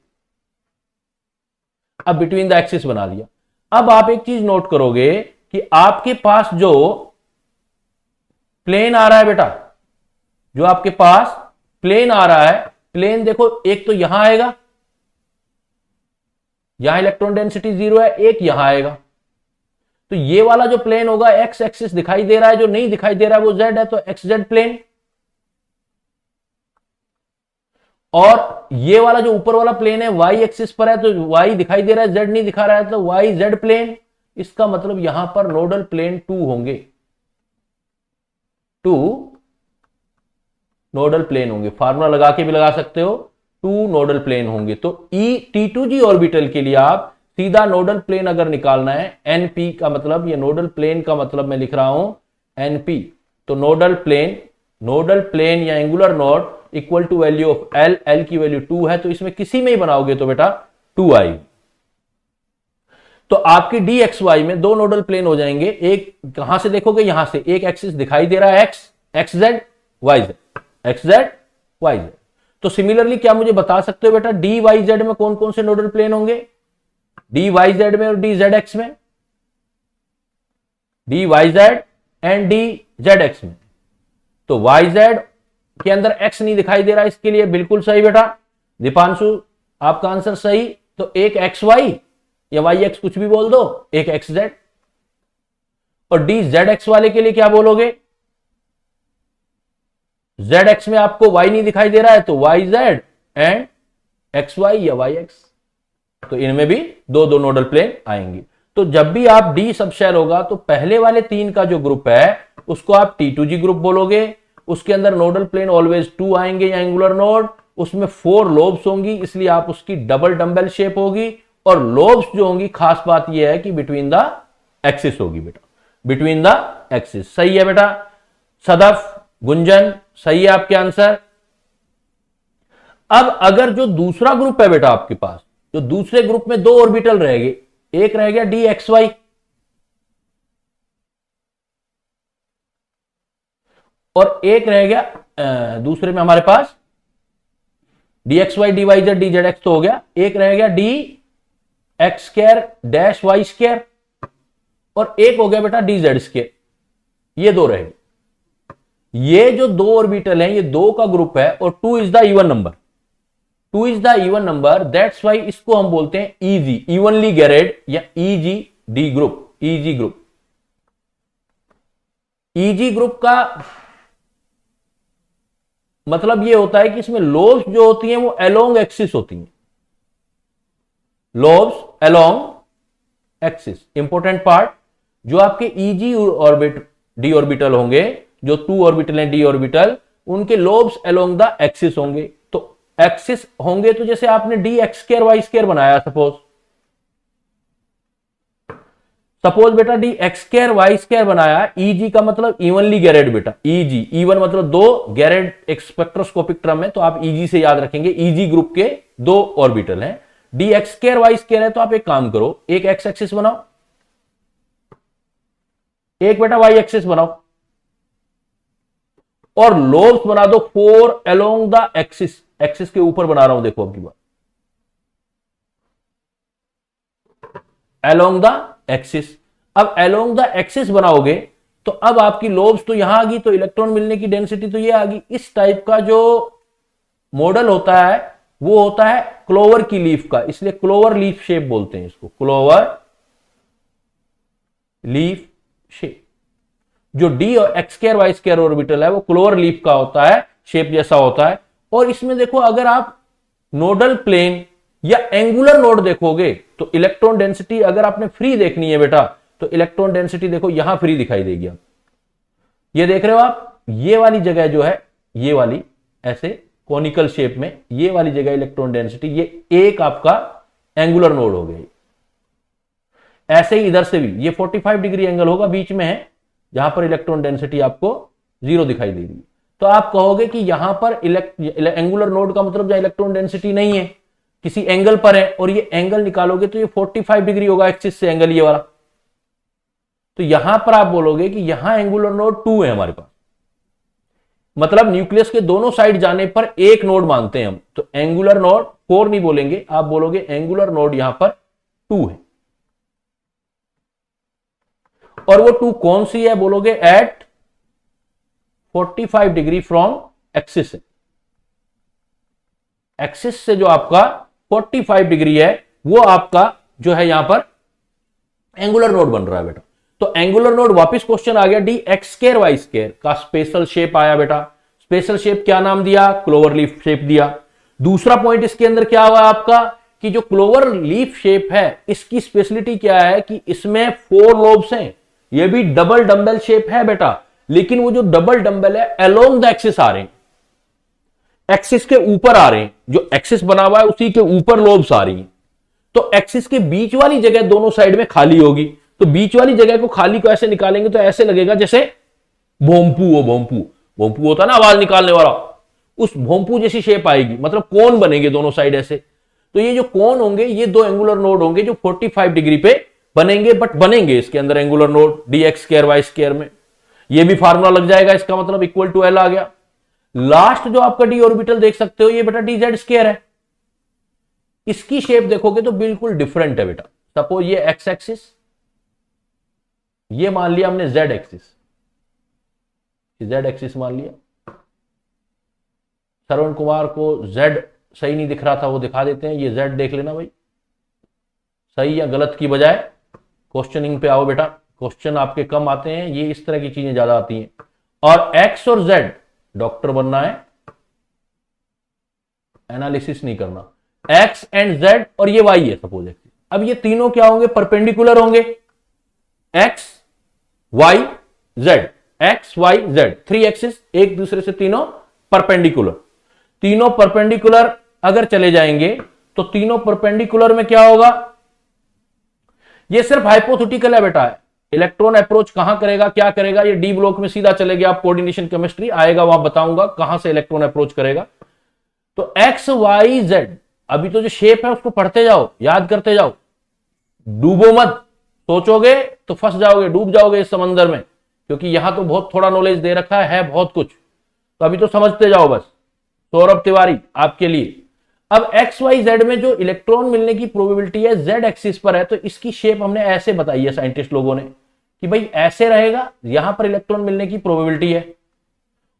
अब बिटवीन द एक्सिस बना लिया। अब आप एक चीज नोट करोगे कि आपके पास जो प्लेन आ रहा है बेटा, जो आपके पास प्लेन आ रहा है, प्लेन देखो एक तो यहां आएगा, यहां इलेक्ट्रॉन डेंसिटी 0 है, एक यहां आएगा। तो ये वाला जो प्लेन होगा एक्स एक्सिस दिखाई दे रहा है, जो नहीं दिखाई दे रहा है वो जेड है, तो एक्स जेड प्लेन। और ये वाला जो ऊपर वाला प्लेन है वाई एक्सिस पर है, तो वाई दिखाई दे रहा है, जेड नहीं दिखा रहा है, तो वाई जेड प्लेन। इसका मतलब यहां पर नोडल प्लेन 2 होंगे, 2 नोडल प्लेन होंगे। फार्मूला लगा के भी लगा सकते हो, 2 नोडल प्लेन होंगे। तो T2G ऑर्बिटल के लिए आप सीधा नोडल प्लेन अगर निकालना है, NP का मतलब, ये नोडल प्लेन का मतलब मैं लिख रहा हूं NP। तो नोडल प्लेन या angular node equal to value of L, L की वैल्यू 2 है, तो इसमें किसी में ही बनाओगे तो बेटा 2 आएगी। तो आपकी डी एक्स वाई में दो नोडल प्लेन हो जाएंगे। एक कहां से देखोगे, यहां से एक एक्सिस दिखाई दे रहा है X, X Z Y Z, X Z Y Z. तो सिमिलरली क्या मुझे बता सकते हो बेटा डी वाई जेड में कौन कौन से नोडल प्लेन होंगे, डी वाई जेड में और डी जेड एक्स में, D Y Z and D Z X में। तो वाई जेड के अंदर एक्स नहीं दिखाई दे रहा, इसके लिए बिल्कुल सही बेटा दीपांशु, आपका आंसर सही। तो एक एक्स वाई या वाई एक्स कुछ भी बोल दो, एक एक्स जेड। और डी जेड एक्स वाले के लिए क्या बोलोगे, जेड एक्स में आपको वाई नहीं दिखाई दे रहा है तो Y Z and X Y या वाई एक्स। तो इनमें भी दो दो नोडल प्लेन आएंगे। तो जब भी आप डी सबशेल होगा तो पहले वाले तीन का जो ग्रुप है उसको आप T2G ग्रुप बोलोगे। उसके अंदर नोडल प्लेन ऑलवेज 2 आएंगे या एंगुलर नोड, उसमें 4 लोब्स होंगी, इसलिए आप उसकी डबल डंबल शेप होगी। और लोब्स जो होंगी, खास बात यह है कि बिटवीन द एक्सिस होगी बेटा, बिटवीन द एक्सिस। सही है बेटा सदफ, गुंजन, सही है आपके आंसर। अब अगर जो दूसरा ग्रुप है बेटा आपके पास, जो दूसरे ग्रुप में दो ऑर्बिटल रहेंगे, एक रह गया डी एक्स वाई और एक रह गया दूसरे में हमारे पास d x Y D Y Z D Z x तो हो गया, एक रह गया D x square dash y square और एक हो गया बेटा डी जेड स्क्वायर। ये दो रहेंगे। ये जो दो ऑर्बिटल हैं ये दो का ग्रुप है और 2 is the even number, 2 is the even number, that's why इसको हम बोलते हैं ईजी, इवनली गैरेड या easy D group, easy group. Easy group का मतलब ये होता है कि इसमें लोब्स जो होती हैं वो अलोंग एक्सिस होती हैं, lobes along axis. Important part, जो आपके ईजी ऑर्बिट डी ऑर्बिटल होंगे, जो 2 ऑर्बिटल हैं डी ऑर्बिटल, उनके लोब्स अलोंग द एक्सिस होंगे। तो एक्सिस होंगे तो जैसे आपने D x square Y square बनाया, सपोज बेटा D x square Y square बनाया, ईजी का मतलब इवनली गैरेड बेटा, ईजी इवन मतलब दो, गैरेड एक स्पेक्ट्रोस्कोपिक टर्म है तो आप ईजी से याद रखेंगे। ईजी ग्रुप के दो ऑर्बिटल हैं, D x square Y square है तो आप एक काम करो, एक एक्स एक्सिस बनाओ, एक बेटा वाई एक्सिस बनाओ और लोब्स बना दो 4 अलोंग द एक्सिस, एक्सिस के ऊपर बना रहा हूं देखो अब की बात, अलोंग द एक्सिस। अब अलोंग द एक्सिस बनाओगे तो अब आपकी लोब्स तो यहां आ गई, तो इलेक्ट्रॉन मिलने की डेंसिटी तो ये आ गई। इस टाइप का जो मॉडल होता है वो होता है क्लोवर की लीफ का, इसलिए क्लोवर लीफ शेप बोलते हैं इसको, क्लोवर लीफ शेप। जो डी और X square Y square orbital है वो क्लोवर लीफ का होता है, शेप जैसा होता है। और इसमें देखो अगर आप नोडल प्लेन या एंगुलर नोड देखोगे तो इलेक्ट्रॉन डेंसिटी अगर आपने फ्री देखनी है बेटा तो इलेक्ट्रॉन डेंसिटी देखो यहां फ्री दिखाई देगी। आप ये देख रहे हो, आप ये वाली जगह जो है, ये वाली ऐसे कॉनिकल शेप में ये वाली जगह इलेक्ट्रॉन डेंसिटी, ये एक आपका एंगुलर नोड हो गया। ऐसे ही इधर से भी ये 45 डिग्री एंगल होगा, बीच में है जहां पर इलेक्ट्रॉन डेंसिटी आपको 0 दिखाई दे रही है। तो आप कहोगे कि यहां पर एंगुलर नोड का मतलब जहां इलेक्ट्रॉन डेंसिटी नहीं है, किसी एंगल पर है और ये एंगल निकालोगे तो ये 45 डिग्री होगा एक्सिस से एंगल ये वाला। तो यहां पर आप बोलोगे कि यहां एंगुलर नोड 2 है हमारे पास, मतलब न्यूक्लियस के दोनों साइड जाने पर एक नोड मानते हैं हम। तो एंगुलर नोड 4 नहीं बोलेंगे, आप बोलोगे एंगुलर नोड यहां पर 2 है। और वो 2 कौन सी है बोलोगे, एट 45 डिग्री फ्रॉम एक्सिस है। एक्सिस से जो आपका 45 डिग्री है वो आपका जो है यहां पर एंगुलर नोड बन रहा है बेटा। तो एंगुलर नोड, वापस क्वेश्चन आ गया, D x square Y square का स्पेशल शेप आया बेटा। स्पेशल शेप क्या नाम दिया, क्लोवर लीफ शेप दिया। दूसरा पॉइंट इसके अंदर क्या हुआ आपका कि जो क्लोवर लीफ शेप है इसकी स्पेशलिटी क्या है कि इसमें 4 लोब्स हैं। ये भी डबल डंबल शेप है बेटा, लेकिन वो जो डबल डंबल है अलोंग द एक्सिस आ रहे हैं, एक्सिस के ऊपर आ रहे हैं। जो एक्सिस बना हुआ है उसी के ऊपर लोब्स आ रही हैं। तो एक्सिस के बीच वाली जगह दोनों साइड में खाली होगी। तो बीच वाली जगह को खाली को ऐसे निकालेंगे तो ऐसे लगेगा जैसे भोंपू हो, भोंपू होता है ना आवाज निकालने वाला, उस भोंपू जैसी शेप आएगी, मतलब कोन बनेंगे दोनों साइड ऐसे। तो ये जो कोन होंगे ये 2 एंगुलर नोड होंगे जो 45 डिग्री पे बनेंगे, बट बनेंगे इसके अंदर angular node D x square Y square में। ये भी फार्मूला लग जाएगा, इसका मतलब इक्वल टू एल आ गया। लास्ट जो आपका डी ऑर्बिटल देख सकते हो, ये बेटा डी जेड स्क्वायर है। इसकी शेप देखोगे तो बिल्कुल डिफरेंट है बेटा। सपोज ये एक्स एक्सिस, ये मान लिया हमने जेड एक्सिस, जेड एक्सिस मान लिया। श्रवण कुमार को जेड सही नहीं दिख रहा था, वो दिखा देते हैं, ये जेड देख लेना भाई, सही या गलत की बजाय क्वेश्चनिंग पे आओ बेटा। क्वेश्चन आपके कम आते हैं, ये इस तरह की चीजें ज्यादा आती हैं। और एक्स और जेड, डॉक्टर बनना है, एनालिसिस नहीं करना। एक्स एंड जेड और ये वाई है सपोज एक्सिस। अब ये तीनों क्या होंगे, परपेंडिकुलर होंगे। X Y Z, X Y Z, 3 axis एक दूसरे से तीनों परपेंडिकुलर। तीनों परपेंडिकुलर अगर चले जाएंगे तो तीनों परपेंडिकुलर में क्या होगा, ये सिर्फ हाइपोथेटिकल है बेटा। इलेक्ट्रॉन अप्रोच कहां करेगा, क्या करेगा, ये डी ब्लॉक में सीधा चलेगा। आप कोऑर्डिनेशन केमिस्ट्री आएगा, वहां बताऊंगा कहां से इलेक्ट्रॉन अप्रोच करेगा। तो एक्स वाई जेड, अभी तो जो शेप है उसको पढ़ते जाओ, याद करते जाओ, डूबो मत। सोचोगे तो फंस जाओगे, डूब जाओगे इस समंदर में, क्योंकि यहां तो बहुत थोड़ा नॉलेज दे रखा है बहुत कुछ। तो अभी तो समझते जाओ बस। सौरभ तिवारी आपके लिए। अब एक्स वाई जेड में जो इलेक्ट्रॉन मिलने की प्रोबेबिलिटी है जेड एक्सिस पर है, तो इसकी शेप हमने ऐसे बताई है साइंटिस्ट लोगों ने कि भाई ऐसे रहेगा, यहां पर इलेक्ट्रॉन मिलने की प्रोबेबिलिटी है,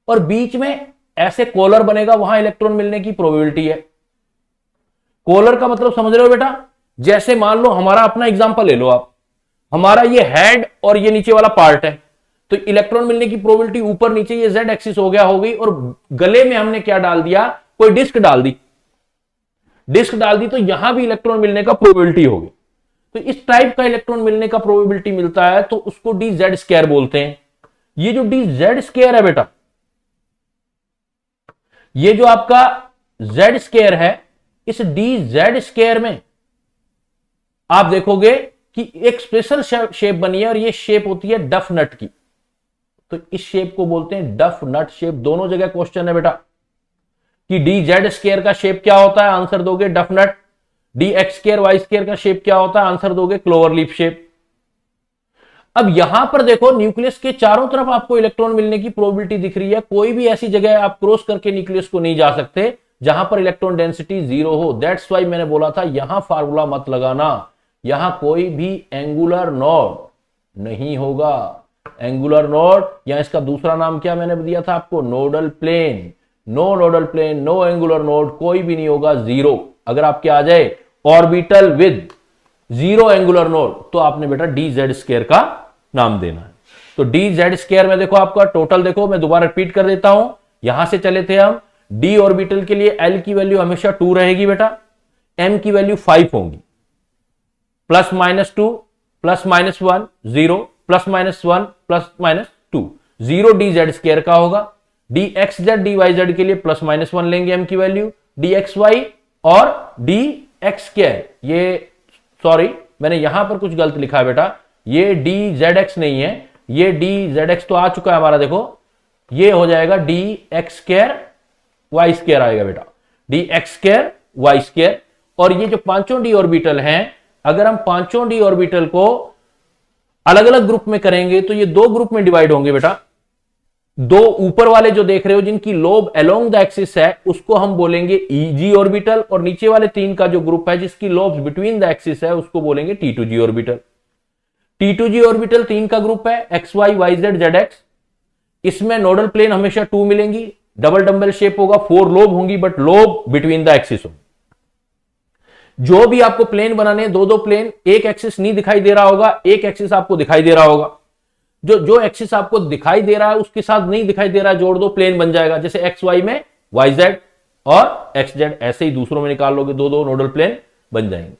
और बीच में ऐसे कॉलर बनेगा, वहां इलेक्ट्रॉन मिलने की प्रोबेबिलिटी है। कॉलर का मतलब समझ रहे हो बेटा, जैसे मान लो हमारा अपना एग्जांपल ले लो आप, हमारा ये हेड और ये नीचे वाला पार्ट है, तो इलेक्ट्रॉन मिलने की प्रोबेबिलिटी ऊपर नीचे ये जेड एक्सिस हो गया, हो गई। और गले में हमने क्या डाल दिया, कोई डिस्क डाल दी, डिस्क डाल दी, तो यहां भी इलेक्ट्रॉन मिलने का प्रोबेबिलिटी होगी। तो इस टाइप का इलेक्ट्रॉन मिलने का प्रोबेबिलिटी मिलता है, तो उसको डी जेड स्क्वायर बोलते हैं। ये जो डी जेड स्क्वायर है बेटा, ये जो आपका जेड स्क्वायर है, इस डी जेड स्क्वायर में आप देखोगे कि एक स्पेशल शेप बनी है, और ये शेप होती है डफ नट की। तो इस शेप को बोलते हैं डफ नट शेप। दोनों जगह क्वेश्चन है बेटा कि डी जेड स्क्वायर का शेप क्या होता है, आंसर दोगे doughnut. D x square Y square का शेप क्या होता है, आंसर दोगे क्लोवर लीफ शेप। अब यहां पर देखो, न्यूक्लियस के चारों तरफ आपको इलेक्ट्रॉन मिलने की प्रोबेबिलिटी दिख रही है। कोई भी ऐसी जगह आप क्रॉस करके न्यूक्लियस को नहीं जा सकते जहां पर इलेक्ट्रॉन डेंसिटी 0 हो। दैट्स वाई मैंने बोला था यहां फार्मूला मत लगाना, यहां कोई भी एंगुलर नोड नहीं होगा। एंगुलर नोड, या इसका दूसरा नाम क्या मैंने दिया था आपको, nodal plane. No nodal plane, no angular node, कोई भी नहीं होगा, 0। अगर आपके आ जाए ऑर्बिटल विद 0 एंगुलर नोड, तो आपने बेटा डी जेड स्क्वायर का नाम देना है। तो डी जेड स्क्वायर में देखो आपका टोटल, देखो मैं दोबारा रिपीट कर देता हूं, यहां से चले थे हम। डी ऑर्बिटल के लिए एल की वैल्यू हमेशा 2 रहेगी बेटा, एम की वैल्यू 5 होंगी, +-2 +-1 0 +-1 +-2 0 डी जेड स्क्वायर का होगा। D X Z D Y Z के लिए +-1 लेंगे एम की वैल्यू, डी एक्स वाई और डी एक्स स्क्वायर, ये सॉरी मैंने यहां पर कुछ गलत लिखा है बेटा, ये डी जेड एक्स नहीं है, ये डी जेड एक्स तो आ चुका है हमारा, देखो ये हो जाएगा D x square Y square आएगा बेटा, D x square Y square. और ये जो पांचों डी ऑर्बिटल हैं, अगर हम पांचों डी ऑर्बिटल को अलग अलग ग्रुप में करेंगे तो ये 2 ग्रुप में डिवाइड होंगे बेटा। 2 ऊपर वाले जो देख रहे हो जिनकी लोब अलोंग द एक्सिस है, उसको हम बोलेंगे ईजी ऑर्बिटल, और नीचे वाले 3 का जो ग्रुप है जिसकी लोब्स बिटवीन द एक्सिस है, उसको बोलेंगे T2G ऑर्बिटल। T2G ऑर्बिटल 3 का ग्रुप है, X Y Y Z Z X. इसमें नोडल प्लेन हमेशा 2 मिलेंगी, डबल डंबल शेप होगा, 4 लोब होंगी, but lobe between the axis होंगी। जो भी आपको प्लेन बनाने, 2-2 प्लेन, एक एक्सिस नहीं दिखाई दे रहा होगा, एक एक्सिस आपको दिखाई दे रहा होगा। जो एक्सिस आपको दिखाई दे रहा है उसके साथ नहीं दिखाई दे रहा है, जोड़ दो, प्लेन बन जाएगा। जैसे एक्स वाई में वाई जेड और एक्स जेड, ऐसे ही दूसरों में निकाल लोगे, 2-2 नोडल प्लेन बन जाएंगे।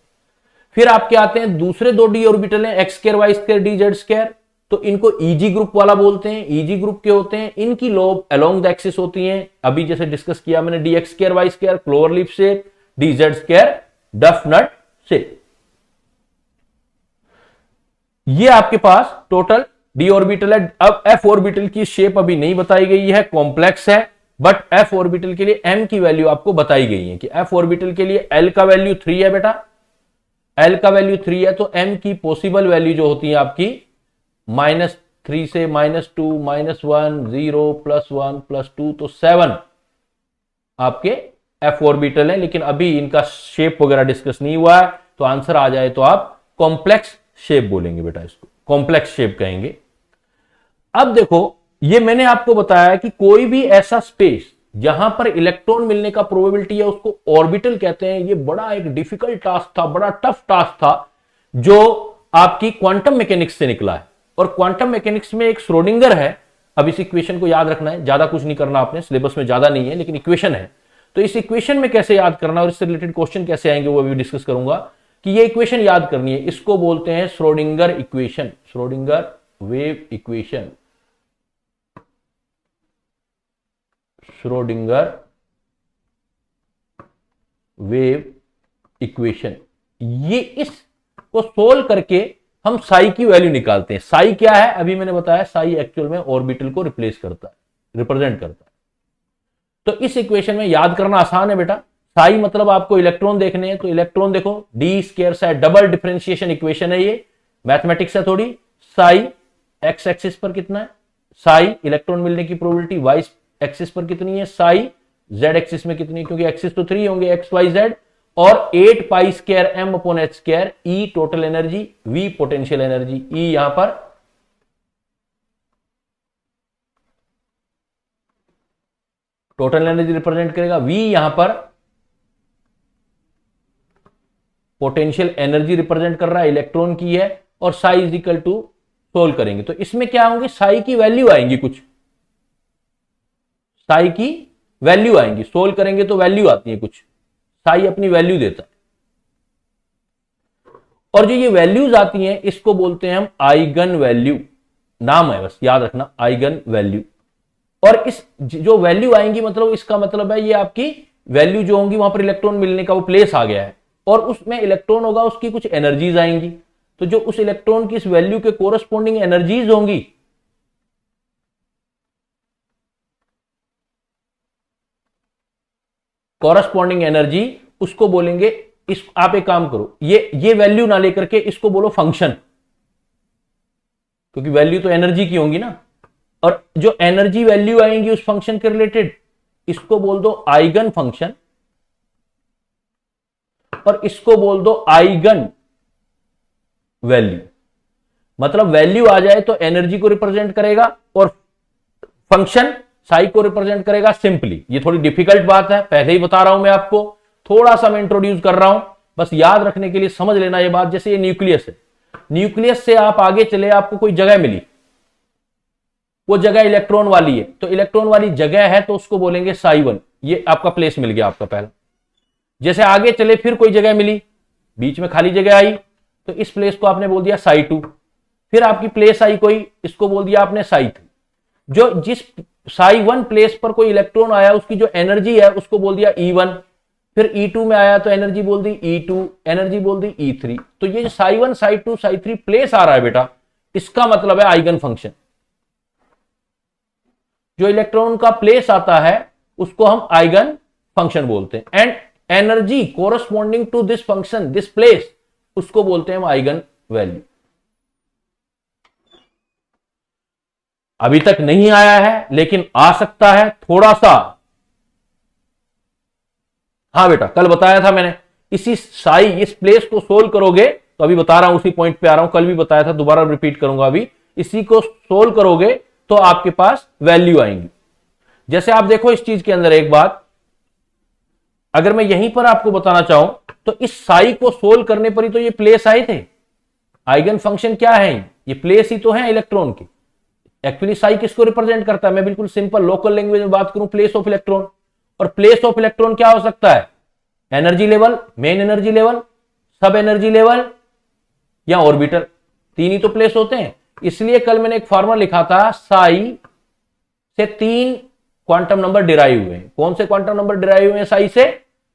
फिर आपके आते हैं दूसरे 2 डी ऑर्बिटल हैं, X square Y square D Z square, तो इनको ईजी ग्रुप वाला बोलते हैं। ईजी ग्रुप के होते हैं, इनकी लोब अलोंग द एक्सिस होती हैं, अभी जैसे डिस्कस किया मैंने, D x square Y square clover leaf shape, D Z square doughnut shape. ये आपके पास टोटल डी ऑर्बिटल है। अब एफ ऑर्बिटल की शेप अभी नहीं बताई गई है, कॉम्प्लेक्स है, बट एफ ऑर्बिटल के लिए एम की वैल्यू आपको बताई गई है कि एफ ऑर्बिटल के लिए एल का वैल्यू 3 है बेटा, एल का वैल्यू 3 है तो एम की पॉसिबल वैल्यू जो होती है आपकी -3 से -2 -1 0 +1 +2 तो 7 आपके एफ ऑर्बिटल है। लेकिन अभी इनका शेप वगैरह डिस्कस नहीं हुआ है, तो आंसर आ जाए तो आप कॉम्प्लेक्स शेप बोलेंगे बेटा, इसको कॉम्प्लेक्स शेप कहेंगे। अब देखो, ये मैंने आपको बताया कि कोई भी ऐसा स्पेस जहां पर इलेक्ट्रॉन मिलने का प्रोबेबिलिटी है उसको ऑर्बिटल कहते हैं। ये बड़ा एक डिफिकल्ट टास्क था, बड़ा टफ टास्क था, जो आपकी क्वांटम मैकेनिक्स से निकला है। और क्वांटम मैकेनिक्स में एक श्रोडिंगर है, अब इस इक्वेशन को याद रखना है, ज्यादा कुछ नहीं करना आपने, सिलेबस में ज्यादा नहीं है लेकिन इक्वेशन है। तो इस इक्वेशन में कैसे याद करना और इससे रिलेटेड क्वेश्चन कैसे आएंगे वो भी डिस्कस करूंगा कि ये इक्वेशन याद करनी है। इसको बोलते हैं Schrodinger equation, Schrodinger wave equation, Schrodinger wave equation. ये इसको सोल्व करके हम साई की वैल्यू निकालते हैं। साई क्या है अभी मैंने बताया, साई एक्चुअल में ऑर्बिटल को रिप्लेस करता है, रिप्रेजेंट करता है। तो इस इक्वेशन में याद करना आसान है बेटा। साई मतलब आपको इलेक्ट्रॉन देखने हैं, तो इलेक्ट्रॉन देखो डी स्क्वायर से डबल डिफरेंशिएशन इक्वेशन है, ये मैथमेटिक्स है थोड़ी। साई एक्स एक्सिस पर कितना है, साई इलेक्ट्रॉन मिलने की प्रोबेबिलिटी वाई एक्सिस पर कितनी है, साई जेड एक्सिस में कितनी है, क्योंकि एक्सिस तो 3 होंगे एक्स वाई जेड, और 8 pi square M upon H square, E total energy, V potential energy. E यहां पर टोटल एनर्जी रिप्रेजेंट करेगा, वी यहां पर पोटेंशियल एनर्जी रिप्रेजेंट कर रहा है, इलेक्ट्रॉन की है, और psi is equal to solve करेंगे तो इसमें क्या होंगे, साई की वैल्यू आएंगी, कुछ साई की वैल्यू आएंगी, सोल्व करेंगे तो वैल्यू आती है कुछ, साई अपनी वैल्यू देता है। और जो ये वैल्यूज आती हैं इसको बोलते हैं हम आइगन वैल्यू, नाम है बस याद रखना, आइगन वैल्यू। और इस जो वैल्यू आएंगी मतलब इसका मतलब है ये आपकी वैल्यू जो होंगी वहां पर इलेक्ट्रॉन मिलने का वो प्लेस आ गया है, और उसमें इलेक्ट्रॉन होगा, उसकी कुछ एनर्जीज आएंगी। तो जो उस इलेक्ट्रॉन की इस वैल्यू के कोरस्पॉन्डिंग एनर्जीज होंगी, कोरस्पॉन्डिंग एनर्जी, उसको बोलेंगे इस, आप एक काम करो, ये वैल्यू ना लेकर के इसको बोलो फंक्शन, क्योंकि वैल्यू तो एनर्जी की होंगी ना, और जो एनर्जी वैल्यू आएंगी उस फंक्शन के रिलेटेड इसको बोल दो आइगन फंक्शन, और इसको बोल दो आइगन वैल्यू। मतलब वैल्यू आ जाए तो एनर्जी को रिप्रेजेंट करेगा और फंक्शन साई को रिप्रेजेंट करेगा सिंपली। ये थोड़ी डिफिकल्ट बात है, पहले ही बता रहा हूं मैं आपको, थोड़ा सा मैं इंट्रोड्यूस कर रहा हूं, बस याद रखने के लिए समझ लेना ये बात। जैसे ये न्यूक्लियस है, न्यूक्लियस से आप आगे चले, आपको कोई जगह मिली, वो जगह इलेक्ट्रॉन वाली है, तो इलेक्ट्रॉन वाली जगह है तो उसको बोलेंगे साई 1, ये आपका प्लेस मिल गया आपका पहला। जैसे आगे चले फिर कोई जगह मिली, बीच में खाली जगह आई, तो इस प्लेस को आपने बोल दिया साई 2। फिर आपकी प्लेस आई कोई, इसको बोल दिया आपने साई 3। जो जिस साई 1 प्लेस पर कोई इलेक्ट्रॉन आया उसकी जो एनर्जी है उसको बोल दिया E1। फिर E2 में आया तो एनर्जी बोल दी E2, एनर्जी बोल दी E3। तो ये जो साई 1 साई 2 साई 3 प्लेस आ रहा है बेटा, इसका मतलब है आइगन फंक्शन। जो इलेक्ट्रॉन का प्लेस आता है उसको हम आइगन फंक्शन बोलते हैं, and energy corresponding to this function, this place, उसको बोलते हैं हम आइगन वैल्यू। अभी तक नहीं आया है लेकिन आ सकता है थोड़ा सा। हाँ बेटा, कल बताया था मैंने, इसी साई इस प्लेस को सोल्व करोगे, तो अभी बता रहा हूं, उसी पॉइंट पे आ रहा हूं, कल भी बताया था, दोबारा रिपीट करूंगा। अभी इसी को सोल्व करोगे तो आपके पास वैल्यू आएंगी। जैसे आप देखो इस चीज के अंदर एक बात, अगर मैं यहीं पर आपको बताना चाहूं तो इस साई को सोल्व करने पर ही तो ये प्लेस आए थे। आइगन फंक्शन क्या है, ये प्लेस ही तो है इलेक्ट्रॉन की। एक्चुअली साई किसको रिप्रेजेंट करता है, मैं बिल्कुल सिंपल लोकल लैंग्वेज में बात करूं, प्लेस ऑफ इलेक्ट्रॉन। और प्लेस ऑफ इलेक्ट्रॉन क्या हो सकता है, energy level, main energy level, सब एनर्जी लेवल, या ऑर्बिटल, 3 ही तो प्लेस होते हैं। इसलिए कल मैंने एक फॉर्मूला लिखा था, साई से 3 क्वांटम नंबर डिराइव हुए हैं। कौन से क्वांटम नंबर डिराइव हुए हैं साई से,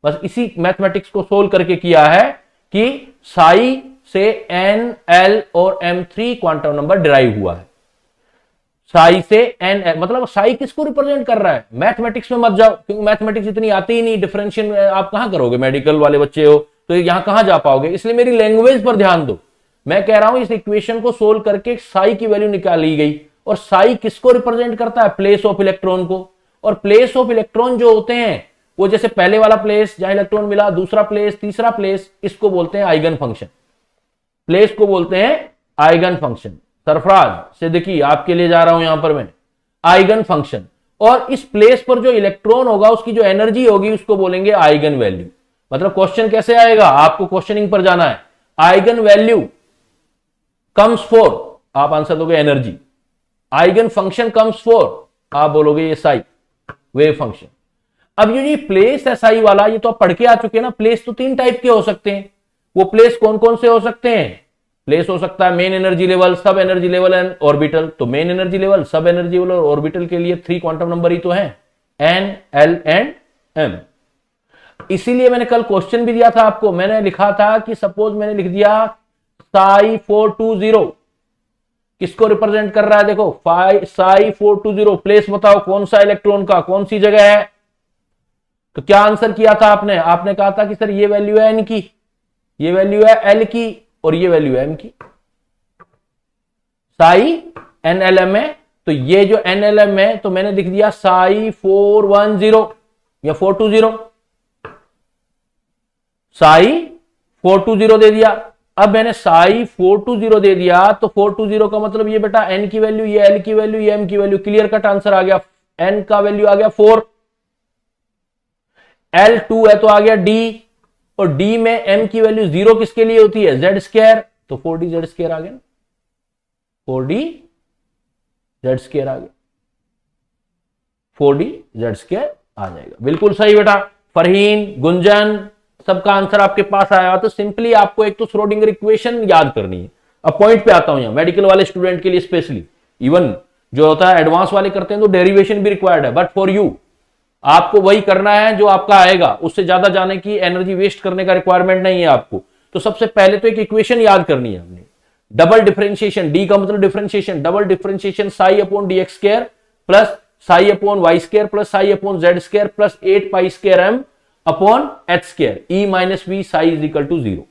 बस इसी मैथमेटिक्स को सोल्व करके किया है कि साई से N, L और M3 क्वांटम नंबर डिराइव हुआ है। साई से N, मतलब साई किसको रिप्रेजेंट कर रहा है, मैथमेटिक्स में मत जाओ, क्योंकि मैथमेटिक्स इतनी आती ही नहीं, डिफरेंशियल आप कहां करोगे, मेडिकल वाले बच्चे हो, तो यहां कहां जा पाओगे, इसलिए मेरी लैंग्वेज पर ध्यान दो। मैं कह रहा हूं इस इक्वेशन को सोल्व करके साई की वैल्यू निकाली गई, और साई किसको रिप्रेजेंट करता है, प्लेस ऑफ इलेक्ट्रॉन को। और प्लेस ऑफ इलेक्ट्रॉन जो होते हैं वो जैसे पहले वाला प्लेस जहां इलेक्ट्रॉन मिला, दूसरा प्लेस, तीसरा प्लेस, इसको बोलते हैं आइगन फंक्शन। प्लेस को बोलते हैं आइगन फंक्शन। सरफराज सिद्दीकी आपके लिए जा रहा हूं यहां पर मैं, आइगन फंक्शन। और इस प्लेस पर जो इलेक्ट्रॉन होगा उसकी जो एनर्जी होगी उसको बोलेंगे आइगन वैल्यू। मतलब क्वेश्चन कैसे आएगा, आपको क्वेश्चनिंग पर जाना है। आइगन वैल्यू कम्स फॉर, आप आंसर दोगे energy. Eigen function comes for, आप बोलोगे ये साई, वेव फंक्शन। अब ये प्लेस है साई वाला, ये तो आप पढ़ के आ चुके हैं ना। प्लेस तो 3 टाइप के हो सकते हैं। वो प्लेस कौन कौन से हो सकते हैं, प्लेस हो सकता है मेन एनर्जी लेवल, सब एनर्जी लेवल एंड ऑर्बिटल। तो मेन एनर्जी लेवल, सब एनर्जी लेवल और ऑर्बिटल के लिए 3 क्वांटम नंबर ही तो हैं, एन, एल एंड एम। इसीलिए मैंने कल क्वेश्चन भी दिया था आपको, मैंने लिखा था कि सपोज मैंने लिख दिया साई 420 किसको रिप्रेजेंट कर रहा है, देखो साई 420 प्लेस बताओ कौन सा इलेक्ट्रॉन का, कौन सी जगह है। तो क्या आंसर किया था आपने, आपने कहा था कि सर ये वैल्यू है एन की, ये वैल्यू है एल की और ये वैल्यू है एम की। साई एनएलएम है, तो ये जो एनएलएम है तो मैंने लिख दिया साई 410 या 420, साई 420 दे दिया। अब मैंने साई 420 दे दिया तो 420 का मतलब ये बेटा एन की वैल्यू, ये एल की वैल्यू, ये एम की वैल्यू, क्लियर कट आंसर आ गया। एन का वैल्यू आ गया 4, एल 2 है तो आ गया डी, और डी में एम की वैल्यू 0 किसके लिए होती है, जेड स्क्वायर, तो 4d जेड स्क्वायर आ गया, 4d जेड स्क्वायर आ गया, 4d जेड स्क्वायर आ जाएगा। बिल्कुल सही बेटा। फरहीन, गुंजन, सबका आंसर आपके पास आया। तो सिंपली आपको एक तो श्रोडिंगर इक्वेशन याद करनी है। अब पॉइंट पे आता हूं, यहां मेडिकल वाले स्टूडेंट के लिए स्पेशली, इवन जो होता है एडवांस वाले करते हैं तो डेरिवेशन भी रिक्वायर्ड है, बट फॉर यू आपको वही करना है जो आपका आएगा, उससे ज्यादा जाने की एनर्जी वेस्ट करने का रिक्वायरमेंट नहीं है आपको। तो सबसे पहले तो एक इक्वेशन याद करनी है हमने, डबल डिफरेंशिएशन, डी का मतलब differentiation, double differentiation psi upon D x square plus psi upon Y square plus psi upon Z square plus 8 pi square M upon H square, E minus B psi is equal to 0।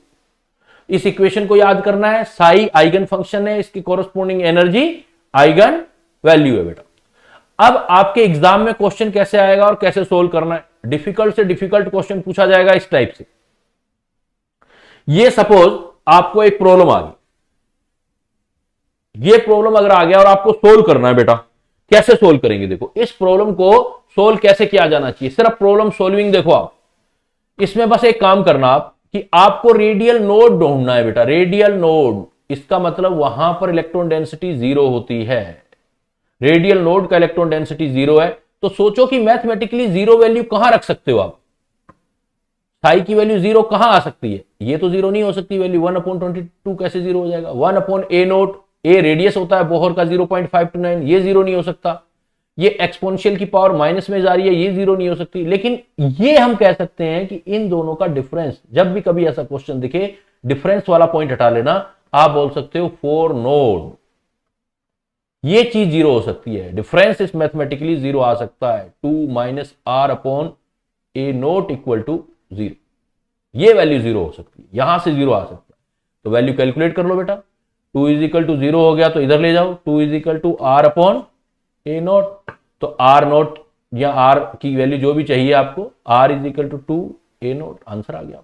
इस equation को याद करना है। Sai eigen function है, इसकी corresponding energy eigen value है बेटा। अब आपके एग्जाम में क्वेश्चन कैसे आएगा और कैसे सोल्व करना है, डिफिकल्ट से डिफिकल्ट क्वेश्चन पूछा जाएगा इस टाइप से। ये सपोज आपको एक प्रॉब्लम आ गई, ये प्रॉब्लम अगर आ गया और आपको सोल्व करना है बेटा, कैसे सोल्व करेंगे, देखो इस प्रॉब्लम को सोल्व कैसे किया जाना चाहिए, सिर्फ प्रॉब्लम सोल्विंग देखो आप। इसमें बस एक काम करना आप कि आपको रेडियल नोड ढूंढना है बेटा, रेडियल नोड, इसका मतलब वहां पर इलेक्ट्रॉन डेंसिटी 0 होती है। रेडियल नोड का इलेक्ट्रॉन डेंसिटी 0 है, तो सोचो कि मैथमेटिकली 0 वैल्यू कहां रख सकते हो आप, साई की वैल्यू 0 कहां आ सकती है, ये तो 0 नहीं हो सकती वैल्यू, 1/22 कैसे 0 हो जाएगा, 1/a0, ए रेडियस होता है बोहर का 0.529, ये 0 नहीं हो सकता। ये एक्सपोनेंशियल की पावर माइनस में जा रही है, ये 0 नहीं हो सकती। लेकिन ये हम कह सकते हैं कि इन दोनों का डिफरेंस, जब भी कभी ऐसा क्वेश्चन दिखे डिफरेंस वाला पॉइंट हटा लेना, आप बोल सकते हो 4 नोड, ये चीज 0 हो सकती है। डिफरेंस इस मैथमेटिकली 0 आ सकता है, 2 minus R upon A nought equal to 0, ये वैल्यू 0 हो सकती है, यहां से 0 आ सकता है। तो वैल्यू कैलकुलेट कर लो बेटा, 2 इज इक्वल टू 0 हो गया तो इधर ले जाओ, 2 is equal to r upon A naught, तो आर नोट या आर की वैल्यू जो भी चाहिए आपको, r is equal to 2 a naught, answer आ गया।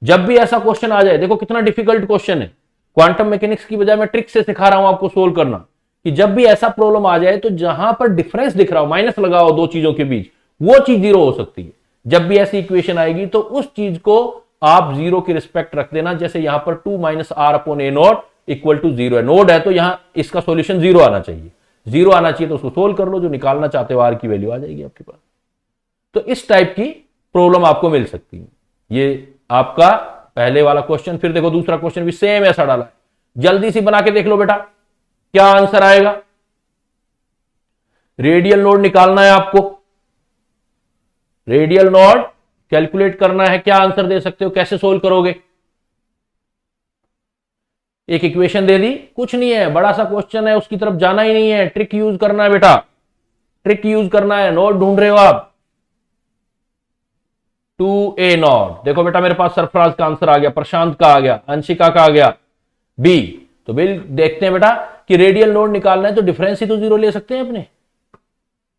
जब भी ऐसा क्वेश्चन आ जाए, देखो कितना डिफिकल्ट क्वेश्चन है, क्वांटम मैकेनिक्स की बजाय मैं ट्रिक से सिखा रहा हूं आपको सोल्व करना, कि जब भी ऐसा प्रॉब्लम आ जाए तो जहां पर डिफरेंस दिख रहा हो, माइनस लगाओ दो चीजों के बीच, वो चीज 0 हो सकती है। जब भी ऐसी इक्वेशन आएगी तो उस चीज को आप 0 की रिस्पेक्ट रख देना, जैसे यहां पर 2 minus R upon A nought equal to 0 है, नोड है तो यहां इसका सॉल्यूशन 0 आना चाहिए, 0 आना चाहिए तो उसको सोल्व कर लो, जो निकालना चाहते हो आर की वैल्यू आ जाएगी आपके पास। तो इस टाइप की प्रॉब्लम आपको मिल सकती है। ये आपका पहले वाला क्वेश्चन। फिर देखो दूसरा क्वेश्चन भी सेम ऐसा डाला है, जल्दी सी बना के देख लो बेटा क्या आंसर आएगा। रेडियल नोड निकालना है आपको, रेडियल नोड कैलकुलेट करना है, क्या आंसर दे सकते हो, कैसे सोल्व करोगे। एक इक्वेशन दे दी, कुछ नहीं है, बड़ा सा क्वेश्चन है, उसकी तरफ जाना ही नहीं है, ट्रिक यूज करना है बेटा, ट्रिक यूज करना है। नोड ढूंढ रहे हो आप, 2a0। देखो बेटा मेरे पास सरफराज का आंसर आ गया, प्रशांत का आ गया, अंशिका का आ गया बी। तो बिल देखते हैं बेटा कि रेडियल नोड निकालना है तो डिफरेंस ही तो जीरो ले सकते हैं अपने।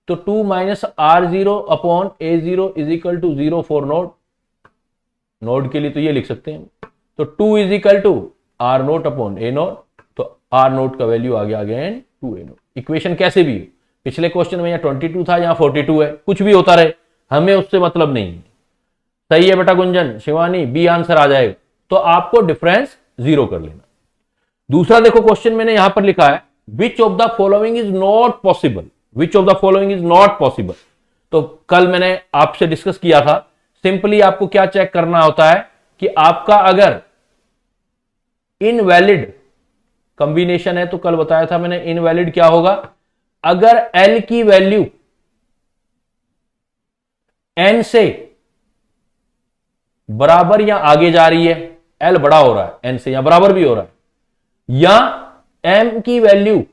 तो 2 minus R0 upon A0 is equal to 0 for node. Node के लिए तो ये लिख सकते हैं, तो 2 is equal to R nought upon A nought. तो R नोट का वैल्यू आ गया अगेन 2A नोट। इक्वेशन कैसे भी, पिछले क्वेश्चन में यहाँ 22 था, यहाँ 42 है, कुछ भी होता रहे, हमें उससे मतलब नहीं। सही है बेटा गुंजन, शिवानी, बी आंसर आ जाएगा। तो आपको डिफरेंस जीरो कर लेना। दूसरा देखो क्वेश्चन मैंने यहां पर लिखा है which of the following is not possible, which of the following is not possible. तो कल मैंने आपसे डिस्कस किया था, सिंपली आपको क्या चेक करना होता है कि आपका अगर इनवैलिड कॉम्बिनेशन है, तो कल बताया था मैंने इनवैलिड क्या होगा, अगर एल की वैल्यू एन से बराबर या आगे जा रही है, एल बड़ा हो रहा है एन से या बराबर भी हो रहा है, या एम की वैल्यू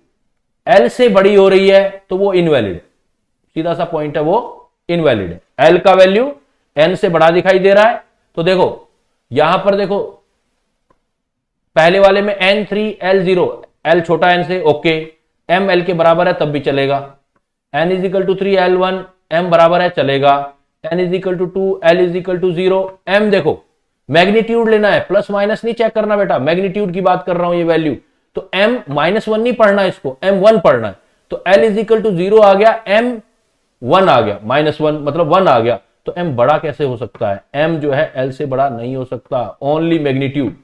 एल से बड़ी हो रही है, तो वो इनवैलिड है। सीधा सा पॉइंट है, वो इनवैलिड है। एल का वैल्यू एन से बड़ा दिखाई दे रहा है, तो देखो यहां पर देखो पहले वाले में N3L0, एल छोटा एन से, ओके, एम एल के बराबर है तब भी चलेगा। n is equal to 3L1, M बराबर है चलेगा। n is equal to 2, L is equal to 0। M देखो मैग्नीट्यूड लेना है, प्लस माइनस नहीं चेक करना बेटा, मैग्नीट्यूड की बात कर रहा हूं ये वैल्यू। तो m -1 नहीं पढ़ना, इसको m1 पढ़ना है। तो l इज इक्वल टू 0 आ गया, m1 आ गया, -1 मतलब 1 आ गया। तो m बड़ा कैसे हो सकता है, m जो है l से बड़ा नहीं हो सकता, only magnitude.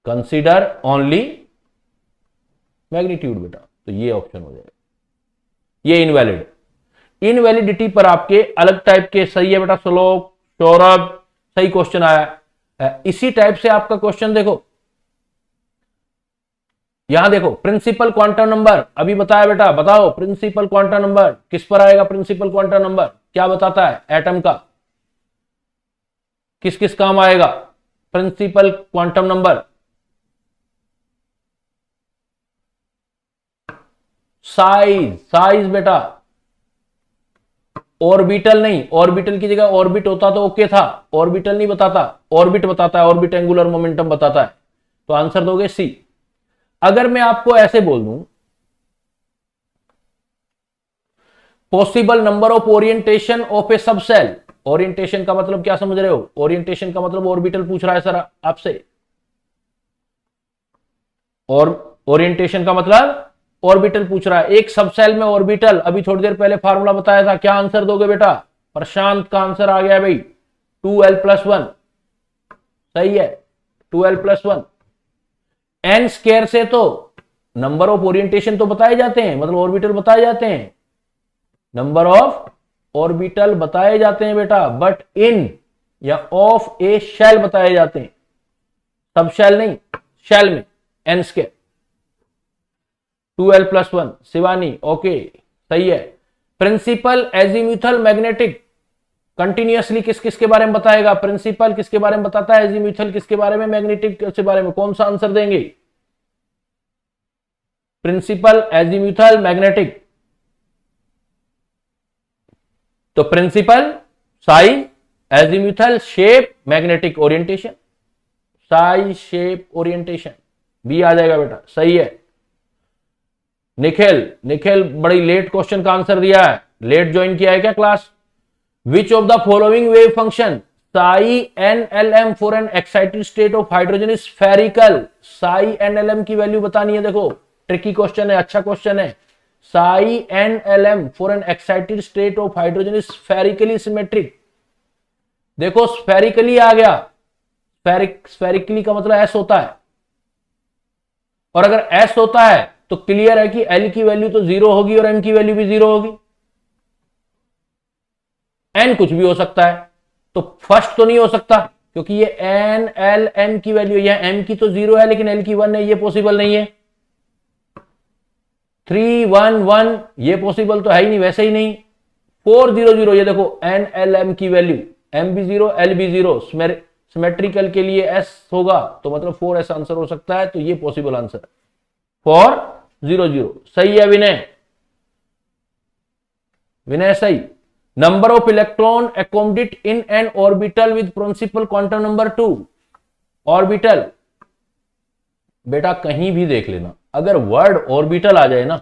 Consider only magnitude बेटा, तो ये ऑप्शन हो जाएगा, ये इनवैलिड। इनवैलिडिटी पर आपके अलग टाइप के, सही है बेटा श्लोक, सौरभ, सही क्वेश्चन आया। इसी टाइप से आपका क्वेश्चन देखो, यहां देखो प्रिंसिपल क्वांटम नंबर, अभी बताया बेटा, बताओ प्रिंसिपल क्वांटम नंबर किस पर आएगा। प्रिंसिपल क्वांटम नंबर क्या बताता है, एटम का किस किस काम आएगा principal quantum number. Size, size बेटा, ऑर्बिटल नहीं, ऑर्बिटल की जगह ऑर्बिट होता तो ओके था, ऑर्बिटल नहीं बताता, ऑर्बिट बताता है, ऑर्बिट एंगुलर मोमेंटम बताता है। तो आंसर दोगे सी। अगर मैं आपको ऐसे बोल दूं possible number of orientation of A subshell, orientation का मतलब क्या समझ रहे हो, ओरिएंटेशन का मतलब ऑर्बिटल पूछ रहा है सर आपसे, और ओरिएंटेशन का मतलब ऑर्बिटल पूछ रहा है। एक सबसेल में ऑर्बिटल, अभी थोड़ी देर पहले फार्मूला बताया था, क्या आंसर दोगे बेटा। प्रशांत का आंसर आ गया भाई 2l+1, सही है 2l+1। n स्क्वायर से तो नंबर ऑफ ओरिएंटेशन तो बताए जाते हैं, मतलब ऑर्बिटल बताए जाते हैं, नंबर ऑफ ऑर्बिटल बताए जाते हैं बेटा, बट इन या ऑफ ए शेल बताए जाते हैं, सब शेल नहीं, शेल में n square 2l+1। Shivani okay, सही है। प्रिंसिपल एजीम्यूथल मैग्नेटिक कंटिन्यूअसली किस किस के बारे में बताएगा, प्रिंसिपल किसके बारे में बताता है, एजीम्यूथल किसके बारे में, मैग्नेटिक के बारे में, कौन सा आंसर देंगे। प्रिंसिपल एजीम्यूथल मैग्नेटिक, तो principal size, azimuthal shape, magnetic orientation, size shape orientation, B आ जाएगा बेटा, सही है। निखिल, निखिल बड़ी लेट क्वेश्चन का आंसर दिया है, लेट ज्वाइन किया है क्या class. Which of the following wave function psi NLM for an excited state of hydrogen is spherical. Sai NLM की वैल्यू बतानी है, देखो ट्रिकी क्वेश्चन है, अच्छा क्वेश्चन है। Sai NLM for an excited state of hydrogen is spherically symmetric. देखो spherically आ गया, spherically का मतलब एस होता है, और अगर एस होता है तो क्लियर है कि एल की वैल्यू तो 0 होगी और एम की वैल्यू भी 0 होगी। एन कुछ भी हो सकता है, तो फर्स्ट तो नहीं हो सकता, क्योंकि ये एन एल एम की वैल्यू, यह एम की तो 0 है लेकिन एल की 1 है, ये पॉसिबल नहीं है। 3 1 1 ये पॉसिबल तो है ही नहीं, वैसे ही नहीं। 4 0 0, ये देखो एन एल एम की वैल्यू, एम भी 0 एल भी 0, सिमेट्रिकल के लिए एस होगा, तो मतलब 4s आंसर हो सकता है, तो ये पॉसिबल आंसर है 4 0 0, सही है विनय। विनय सही। Number of electron accommodate in an orbital with principal quantum number 2। Orbital बेटा कहीं भी देख लेना, अगर वर्ड ऑर्बिटल आ जाए ना,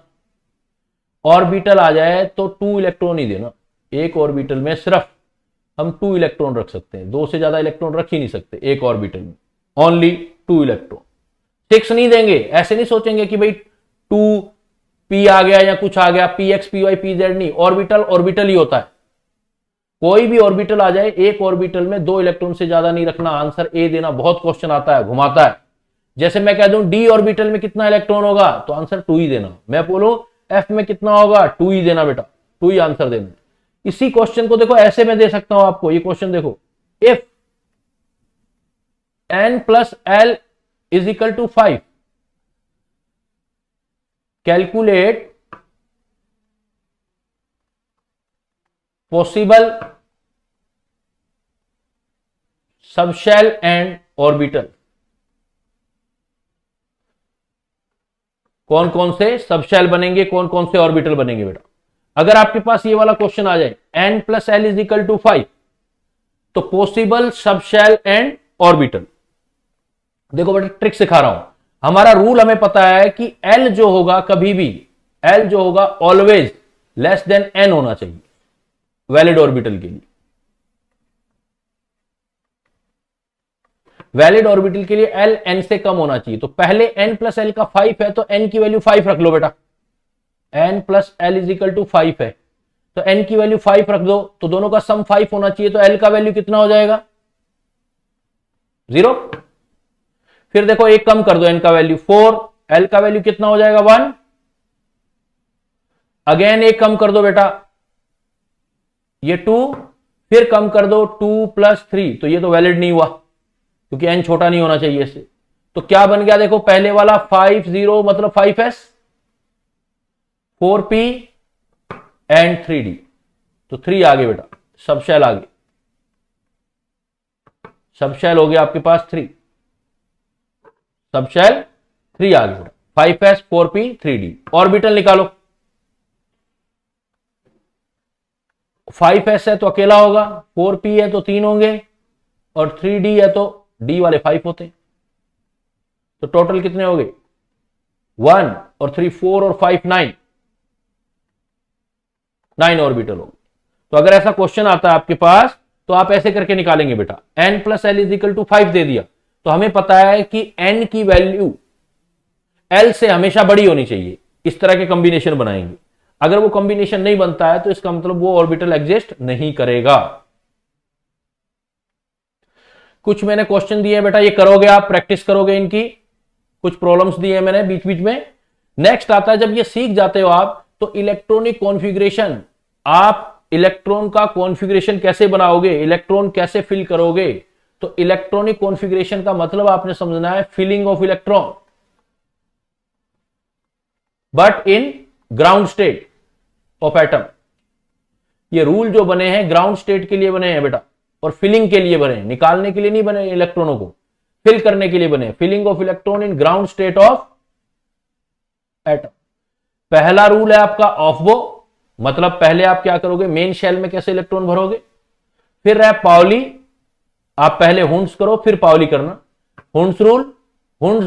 ऑर्बिटल आ जाए तो 2 इलेक्ट्रॉन ही देना। एक ऑर्बिटल में सिर्फ हम 2 इलेक्ट्रॉन रख सकते हैं, 2 से ज्यादा इलेक्ट्रॉन रख ही नहीं सकते एक ऑर्बिटल में, ओनली 2 इलेक्ट्रॉन। 6 नहीं देंगे, ऐसे नहीं सोचेंगे कि भाई 2p आ गया या कुछ आ गया, px py pz नहीं, ऑर्बिटल ऑर्बिटल ही होता है। कोई भी ऑर्बिटल आ जाए, एक ऑर्बिटल में 2 इलेक्ट्रॉन से ज्यादा नहीं रखना, आंसर ए देना। बहुत क्वेश्चन आता है, घुमाता है। जैसे मैं कह दूं डी ऑर्बिटल में कितना इलेक्ट्रॉन होगा, तो आंसर 2 ही देना। मैं बोलूं एफ में कितना होगा, 2 ही देना बेटा, 2 ही आंसर देना। इसी क्वेश्चन को देखो ऐसे मैं दे सकता हूं आपको, ये क्वेश्चन देखो, if n plus L is equal to 5, calculate possible subshell and orbital. कौन कौन से सबशेल बनेंगे, कौन कौन से ऑर्बिटल बनेंगे बेटा। अगर आपके पास ये वाला क्वेश्चन आ जाए n plus L is equal to 5, तो पॉसिबल सबशेल एंड ऑर्बिटल। देखो बेटा ट्रिक सिखा रहा हूं, हमारा रूल हमें पता है कि L जो होगा कभी भी, L जो होगा ऑलवेज लेस देन n होना चाहिए वैलिड ऑर्बिटल के लिए। वैलिड ऑर्बिटल के लिए L n से कम होना चाहिए। तो पहले n प्लस एल का 5 है, तो n की वैल्यू 5 रख लो बेटा। n plus L is equal to 5 है, तो n की वैल्यू 5 रख दो, तो दोनों का सम 5 होना चाहिए। तो L का वैल्यू कितना हो जाएगा, 0। फिर देखो एक कम कर दो, n का वैल्यू 4, L का वैल्यू कितना हो जाएगा, 1। अगेन एक कम कर दो बेटा, ये 2, फिर कम कर दो 2 प्लस 3, तो ये तो वैलिड नहीं हुआ क्योंकि n छोटा नहीं होना चाहिए इससे। तो क्या बन गया देखो, पहले वाला 5 0 मतलब 5s, 4p एंड 3d, तो 3 आ गए बेटा, सबशेल आ गए, सबशेल हो गया आपके पास 3, सबशेल 3 आ गया बेटा, 5s 4p 3d। ऑर्बिटल निकालो, 5s है तो अकेला होगा, 4p है तो 3 होंगे, और 3d है तो d वाले 5 होते। तो टोटल कितने हो गए, 1 और 3 4 और 5 9 ऑर्बिटल हो गए। तो अगर ऐसा क्वेश्चन आता है आपके पास, तो आप ऐसे करके निकालेंगे बेटा। n plus L is equal to 5 दे दिया, तो हमें पता है कि n की वैल्यू l से हमेशा बड़ी होनी चाहिए। इस तरह के कॉम्बिनेशन बनाएंगे। अगर वो कॉम्बिनेशन नहीं बनता है तो इसका मतलब वो ऑर्बिटल एग्जिस्ट नहीं करेगा। कुछ मैंने क्वेश्चन दिए बेटा, ये करोगे आप, प्रैक्टिस करोगे इनकी, कुछ प्रॉब्लम्स दिए मैंने बीच बीच में। नेक्स्ट आता है, जब ये सीख जाते हो आप, तो इलेक्ट्रॉनिक कॉन्फ़िगरेशन, आप इलेक्ट्रॉन का कॉन्फ़िगरेशन कैसे बनाओगे, इलेक्ट्रॉन कैसे फिल करोगे। तो इलेक्ट्रॉनिक कॉन्फ़िगरेशन का मतलब आपने समझना है filling of electron, but in ground state of atom. ये रूल जो बने हैं ग्राउंड स्टेट के लिए बने हैं बेटा, और फिलिंग के लिए बने हैं, निकालने के लिए नहीं बने, इलेक्ट्रॉनों को फिल करने के लिए बने। Filling of electron in ground state of atom. पहला रूल है आपका ऑफ बो, मतलब पहले आप क्या करोगे, मेन शेल में कैसे इलेक्ट्रॉन भरोगे। फिर है पाउली, आप पहले हुंड्स करो फिर पाउली करना। हुंड्स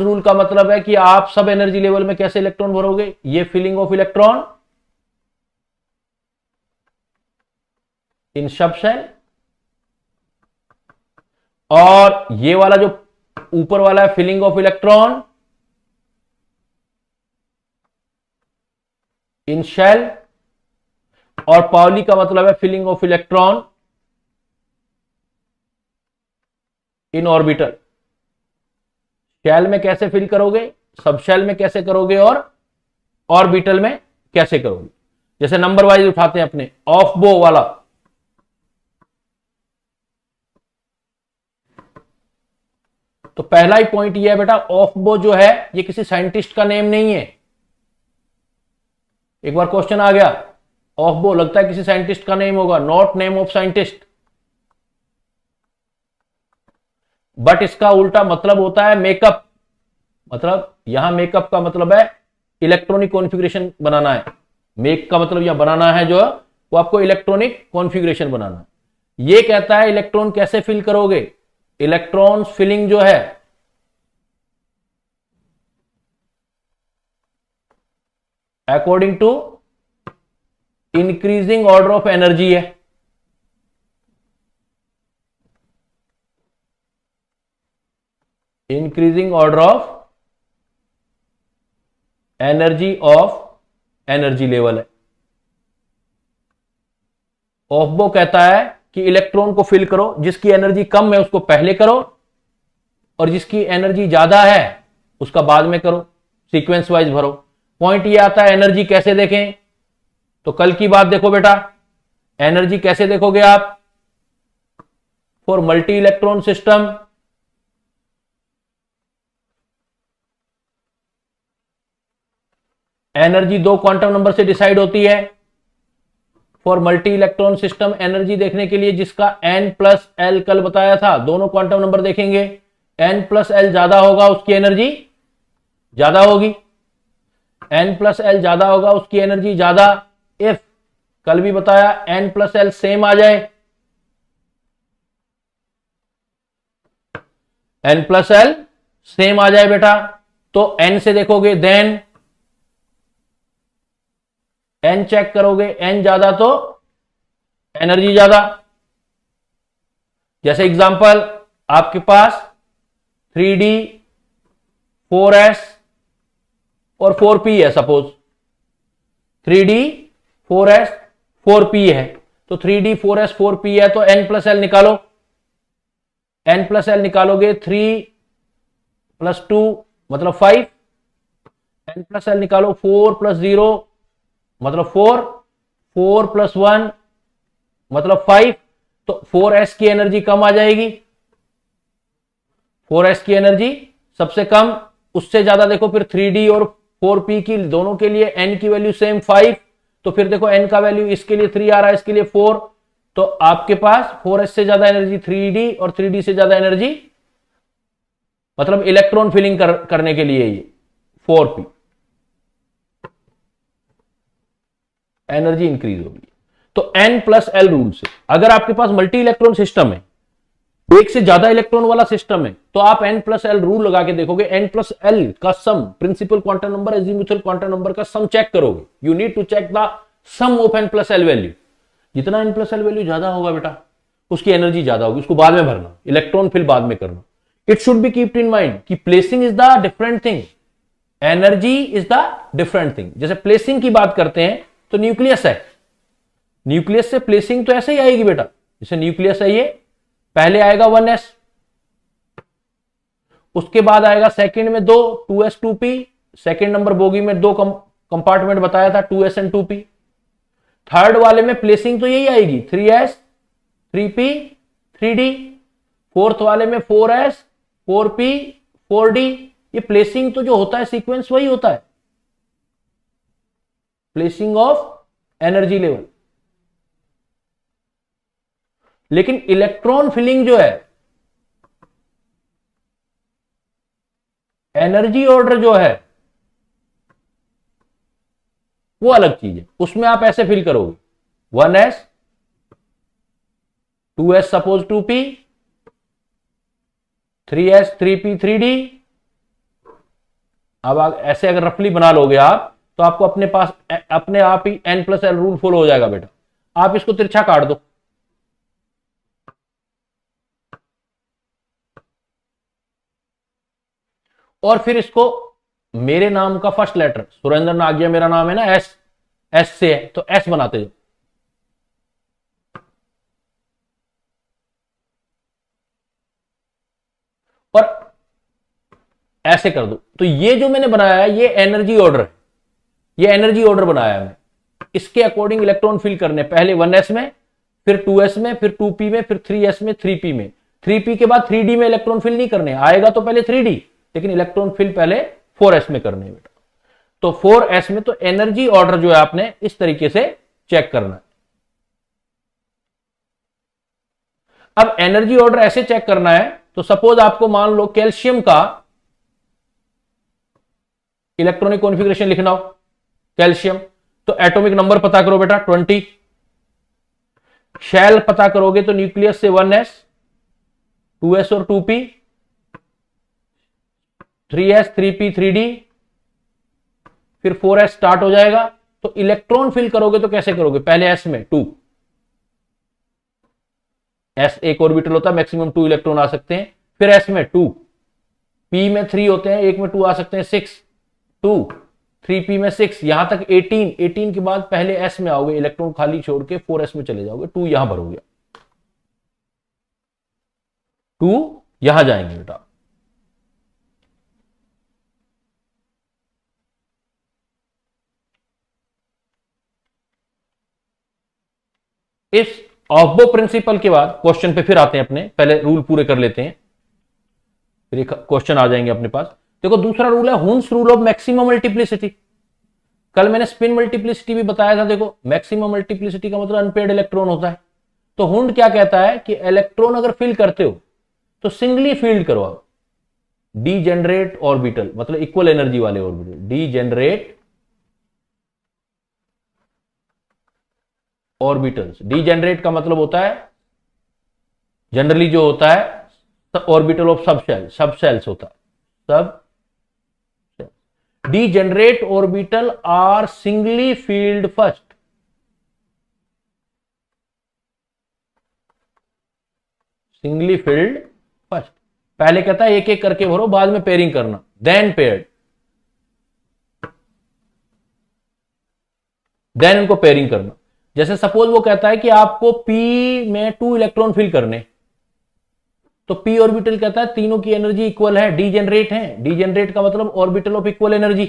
रूल का मतलब है कि आप सब एनर्जी लेवल में कैसे इलेक्ट्रॉन भरोगे, ये फिलिंग ऑफ इलेक्ट्रॉन इन सब शेल। और ये वाला जो ऊपर वाला है filling of electron in shell, और पाउली का मतलब है filling of electron in orbital. Shell में कैसे फिल करोगे, सब शेल में कैसे करोगे, और ऑर्बिटल में कैसे करोगे। जैसे नंबर वाइज उठाते हैं अपने, ऑफ बो वाला, तो पहला ही पॉइंट ये है बेटा, ऑफ बो जो है ये किसी साइंटिस्ट का नेम नहीं है। एक बार क्वेश्चन आ गया, ऑफ बो लगता है किसी साइंटिस्ट का नेम होगा, not name of scientist, but इसका उल्टा मतलब होता है मेकअप। मतलब यहां मेकअप का मतलब है इलेक्ट्रॉनिक कॉन्फ़िगरेशन बनाना है। मेक का मतलब यहां बनाना है, जो वो आपको इलेक्ट्रॉनिक कॉन्फ़िगरेशन बनाना है। ये कहता है इलेक्ट्रॉन कैसे फिल करोगे, इलेक्ट्रॉन फिलिंग जो है according to increasing order of energy है। Increasing order of energy of energy level है। ऑफबो कहता है कि इलेक्ट्रॉन को फिल करो, जिसकी एनर्जी कम है उसको पहले करो और जिसकी एनर्जी ज्यादा है उसका बाद में करो, सीक्वेंस वाइज भरो। पॉइंट ये आता है एनर्जी कैसे देखें, तो कल की बात देखो बेटा, एनर्जी कैसे देखोगे आप, for multi electron system energy दो क्वांटम नंबर से डिसाइड होती है। For multi electron system energy देखने के लिए जिसका n प्लस एल कल बताया था, दोनों क्वांटम नंबर देखेंगे, n प्लस एल ज्यादा होगा उसकी एनर्जी ज्यादा होगी, n प्लस एल ज्यादा होगा उसकी एनर्जी ज्यादा। इफ कल भी बताया n प्लस एल सेम आ जाए, n प्लस एल सेम आ जाए बेटा, तो n से देखोगे, देन n चेक करोगे, n ज्यादा तो एनर्जी ज्यादा। जैसे एग्जांपल आपके पास 3D 4s और 4p है, सपोज 3D 4s 4p है, तो 3D 4s 4p है तो n प्लस एल निकालो, n प्लस एल निकालोगे 3 प्लस 2 मतलब 5, n प्लस एल निकालो 4 प्लस 0 मतलब 4, 4 प्लस 1 मतलब 5, तो 4s की एनर्जी कम आ जाएगी, 4s की एनर्जी सबसे कम। उससे ज्यादा देखो फिर 3D और 4p की, दोनों के लिए n की वैल्यू सेम 5, तो फिर देखो n का वैल्यू इसके लिए 3 आ रहा है, इसके लिए 4, तो आपके पास 4s से ज्यादा एनर्जी 3D और 3D से ज्यादा एनर्जी, मतलब इलेक्ट्रॉन फिलिंग करने के लिए ये 4p एनर्जी इंक्रीज होगी। तो n प्लस एल रूल से अगर आपके पास मल्टी इलेक्ट्रॉन सिस्टम है, एक से ज्यादा इलेक्ट्रॉन वाला सिस्टम है, तो आप n प्लस एल रूल लगा के देखोगे, n प्लस एल का sum, principal quantum number azimuthal quantum number का सम चेक करोगे। You need to check the sum of n plus l value. जितना n प्लस एल वैल्यू ज्यादा होगा बेटा उसकी एनर्जी ज्यादा होगी, उसको बाद में भरना, इलेक्ट्रॉन फिल बाद में करना। It should be kept in mind कि placing is the different thing, energy is the different thing. जैसे प्लेसिंग की बात करते हैं तो न्यूक्लियस है, न्यूक्लियस से प्लेसिंग तो ऐसे ही आएगी बेटा, जैसे न्यूक्लियस है ये, पहले आएगा 1s, उसके बाद आएगा सेकंड में 2 2s 2p, second number bogie में 2 कंपार्टमेंट बताया था 2s एंड 2p। थर्ड वाले में प्लेसिंग तो यही आएगी 3s 3p 3d, फोर्थ वाले में 4s 4p 4d। ये प्लेसिंग तो जो होता है सीक्वेंस वही होता है, प्लेसिंग ऑफ एनर्जी लेवल। लेकिन इलेक्ट्रॉन फिलिंग जो है, एनर्जी ऑर्डर जो है वो अलग चीज है, उसमें आप ऐसे फिल करोगे 1s 2s suppose 2p 3s 3p 3d। अब ऐसे अगर रफली बना लोगे आप तो आपको अपने पास अपने आप ही n plus L rule follow हो जाएगा बेटा। आप इसको तिरछा काट दो, और फिर इसको मेरे नाम का फर्स्ट लेटर सुरेंद्र नागिया मेरा नाम है ना, एस से है तो एस बनाते जाओ, और ऐसे कर दो। तो ये जो मैंने बनाया है ये एनर्जी ऑर्डर है, ये एनर्जी ऑर्डर बनाया है मैं, इसके अकॉर्डिंग इलेक्ट्रॉन फिल करने, पहले 1s में, फिर 2s में, फिर 2p में, फिर 3s में, 3p में। 3p के बाद 3d में इलेक्ट्रॉन फिल नहीं करने, आएगा तो पहले 3d, लेकिन इलेक्ट्रॉन फिल पहले 4s में करने बेटा। तो 4s में तो एनर्जी ऑर्डर जो है आपने इस तरीके से चेक करना है। अब एनर्जी ऑर्डर ऐसे चेक करना है, तो सपोज आपको मान लो कैल्शियम का इलेक्ट्रॉनिक कॉन्फ़िगरेशन लिखना हो, कैल्शियम, तो एटॉमिक नंबर पता करो बेटा 20, शेल पता करोगे तो न्यूक्लियस से 1s, 2s और 2p, 3s, 3p, 3d, फिर 4s स्टार्ट हो जाएगा। तो इलेक्ट्रॉन फिल करोगे तो कैसे करोगे? पहले s में 2, s एक ऑर्बिटल होता है, मैक्सिमम 2 इलेक्ट्रॉन आ सकते हैं। फिर s में 2, p में 3 होते हैं, एक में 2 आ सकते हैं, 6, 2, 3p में 6, यहां तक 18, 18 के बाद पहले s में आओगे, इलेक्ट्रॉन खाली छोड़ के 4s में चले जाओगे, 2 यहां भरोगे, 2 यहां जाएंगे बेटा। इस ऑफबो प्रिंसिपल के बाद क्वेश्चन पे फिर आते हैं अपने, पहले रूल पूरे कर लेते हैं, फिर एक क्वेश्चन आ जाएंगे अपने पास। देखो दूसरा रूल है Hund's rule of maximum multiplicity. कल मैंने स्पिन मल्टीप्लिसिटी भी बताया था। देखो मैक्सिमम मल्टीप्लिसिटी का मतलब अनपेयर्ड इलेक्ट्रॉन होता है। तो हुंड क्या कहता है कि इलेक्ट्रॉन अगर फिल करते हो तो सिंगली फील्ड करवाओ, डीजेनरेट ऑर्बिटल, मतलब इक्वल एनर्जी वाले ऑर्बिटल, डीजेनरेट ऑर्बिटल्स। डीजेनरेट का मतलब होता है जनरली जो होता है orbital of sub shell, sub shells होता है, सब degenerate orbital are singly filled first, singly filled first. पहले कहता है एक एक करके भरो, बाद में पेयरिंग करना, देन पेयर्ड, देन इनको पेयरिंग करना। जैसे सपोज वो कहता है कि आपको p में 2 इलेक्ट्रॉन फिल करने, तो p ऑर्बिटल कहता है तीनों की एनर्जी इक्वल है, डीजेनरेट है, डीजेनरेट का मतलब ऑर्बिटल ऑफ इक्वल एनर्जी।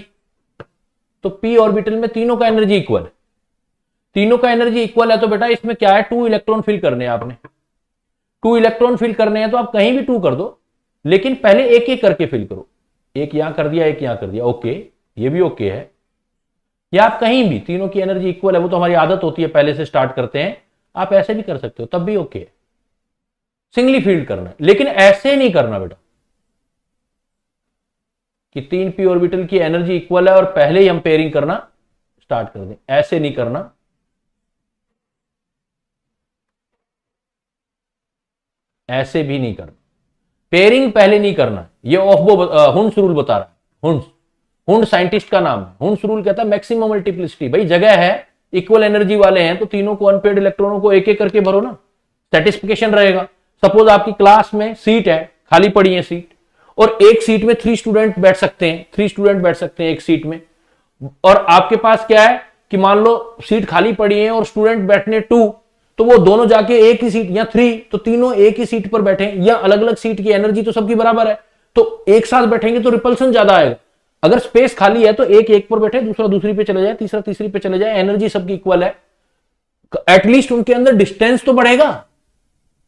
तो p ऑर्बिटल में तीनों का एनर्जी इक्वल है, तीनों का एनर्जी इक्वल है, तो बेटा इसमें क्या है, 2 इलेक्ट्रॉन फिल करने हैं आपने, 2 इलेक्ट्रॉन फिल करने हैं, तो आप कहीं भी 2 कर दो, लेकिन पहले एक एक करके फिल करो। एक यहां कर दिया, एक यहां कर दिया, ओके, ये भी ओके है। या आप कहीं भी, तीनों की एनर्जी इक्वल है, वो तो हमारी आदत होती है, पहले से स्टार्ट करते हैं, आप ऐसे भी कर सकते हो, तब भी ओके है। सिंगली फील्ड करना है, लेकिन ऐसे नहीं करना बेटा कि 3p ऑर्बिटल की एनर्जी इक्वल है और पहले ही हम पेयरिंग करना स्टार्ट कर दें, ऐसे नहीं करना। ऐसे भी नहीं करना, पेयरिंग पहले नहीं करना। ये ऑफबो हुंस रूल बता रहा है। हुंस, हुंड साइंटिस्ट का नाम है। हुंस रूल कहता है मैक्सिमम मल्टीप्लिसिटी, भाई जगह है, इक्वल एनर्जी वाले हैं, तो तीनों को अनपेयर्ड इलेक्ट्रॉनों को एक एक करके भरो ना, सेटिस्फिकेशन रहेगा। सपोज आपकी क्लास में सीट है, खाली पड़ी है सीट, और एक सीट में 3 स्टूडेंट बैठ सकते हैं, 3 स्टूडेंट बैठ सकते हैं एक सीट में, और आपके पास क्या है कि मान लो सीट खाली पड़ी है और स्टूडेंट बैठने 2, तो वो दोनों जाके एक ही सीट, या 3, तो तीनों एक ही सीट पर बैठे, या अलग अलग सीट की एनर्जी तो सबकी बराबर है, तो एक साथ बैठेंगे तो रिपल्सन ज्यादा आएगा। अगर स्पेस खाली है तो एक एक पर बैठे, दूसरा दूसरी पे चले जाए, तीसरा तीसरी पे चले जाए, एनर्जी सबकी इक्वल है, एटलीस्ट उनके अंदर डिस्टेंस तो बढ़ेगा,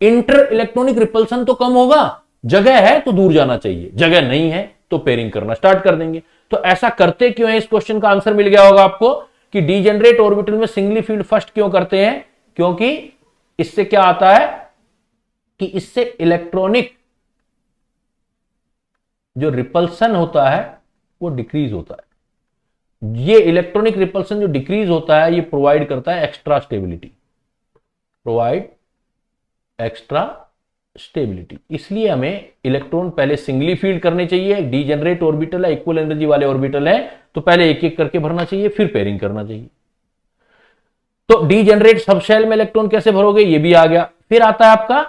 इंटर इलेक्ट्रॉनिक रिपल्सन तो कम होगा। जगह है तो दूर जाना चाहिए, जगह नहीं है तो पेयरिंग करना स्टार्ट कर देंगे। तो ऐसा करते क्यों है, इस क्वेश्चन का आंसर मिल गया होगा आपको कि डीजेनरेट ऑर्बिटल में सिंगली फील्ड फर्स्ट क्यों करते हैं, क्योंकि इससे क्या आता है कि इससे इलेक्ट्रॉनिक जो रिपल्सन होता है वो डिक्रीज होता है। ये इलेक्ट्रॉनिक रिपल्सन जो डिक्रीज होता है, ये प्रोवाइड करता है extra stability, provide extra stability. इसलिए हमें इलेक्ट्रॉन पहले सिंगली फील्ड करने चाहिए, डीजेनरेट ऑर्बिटल है, इक्वल एनर्जी वाले ऑर्बिटल है, तो पहले एक एक करके भरना चाहिए, फिर पेयरिंग करना चाहिए। तो डीजेनरेट सबशेल में इलेक्ट्रॉन कैसे भरोगे, ये भी आ गया। फिर आता है आपका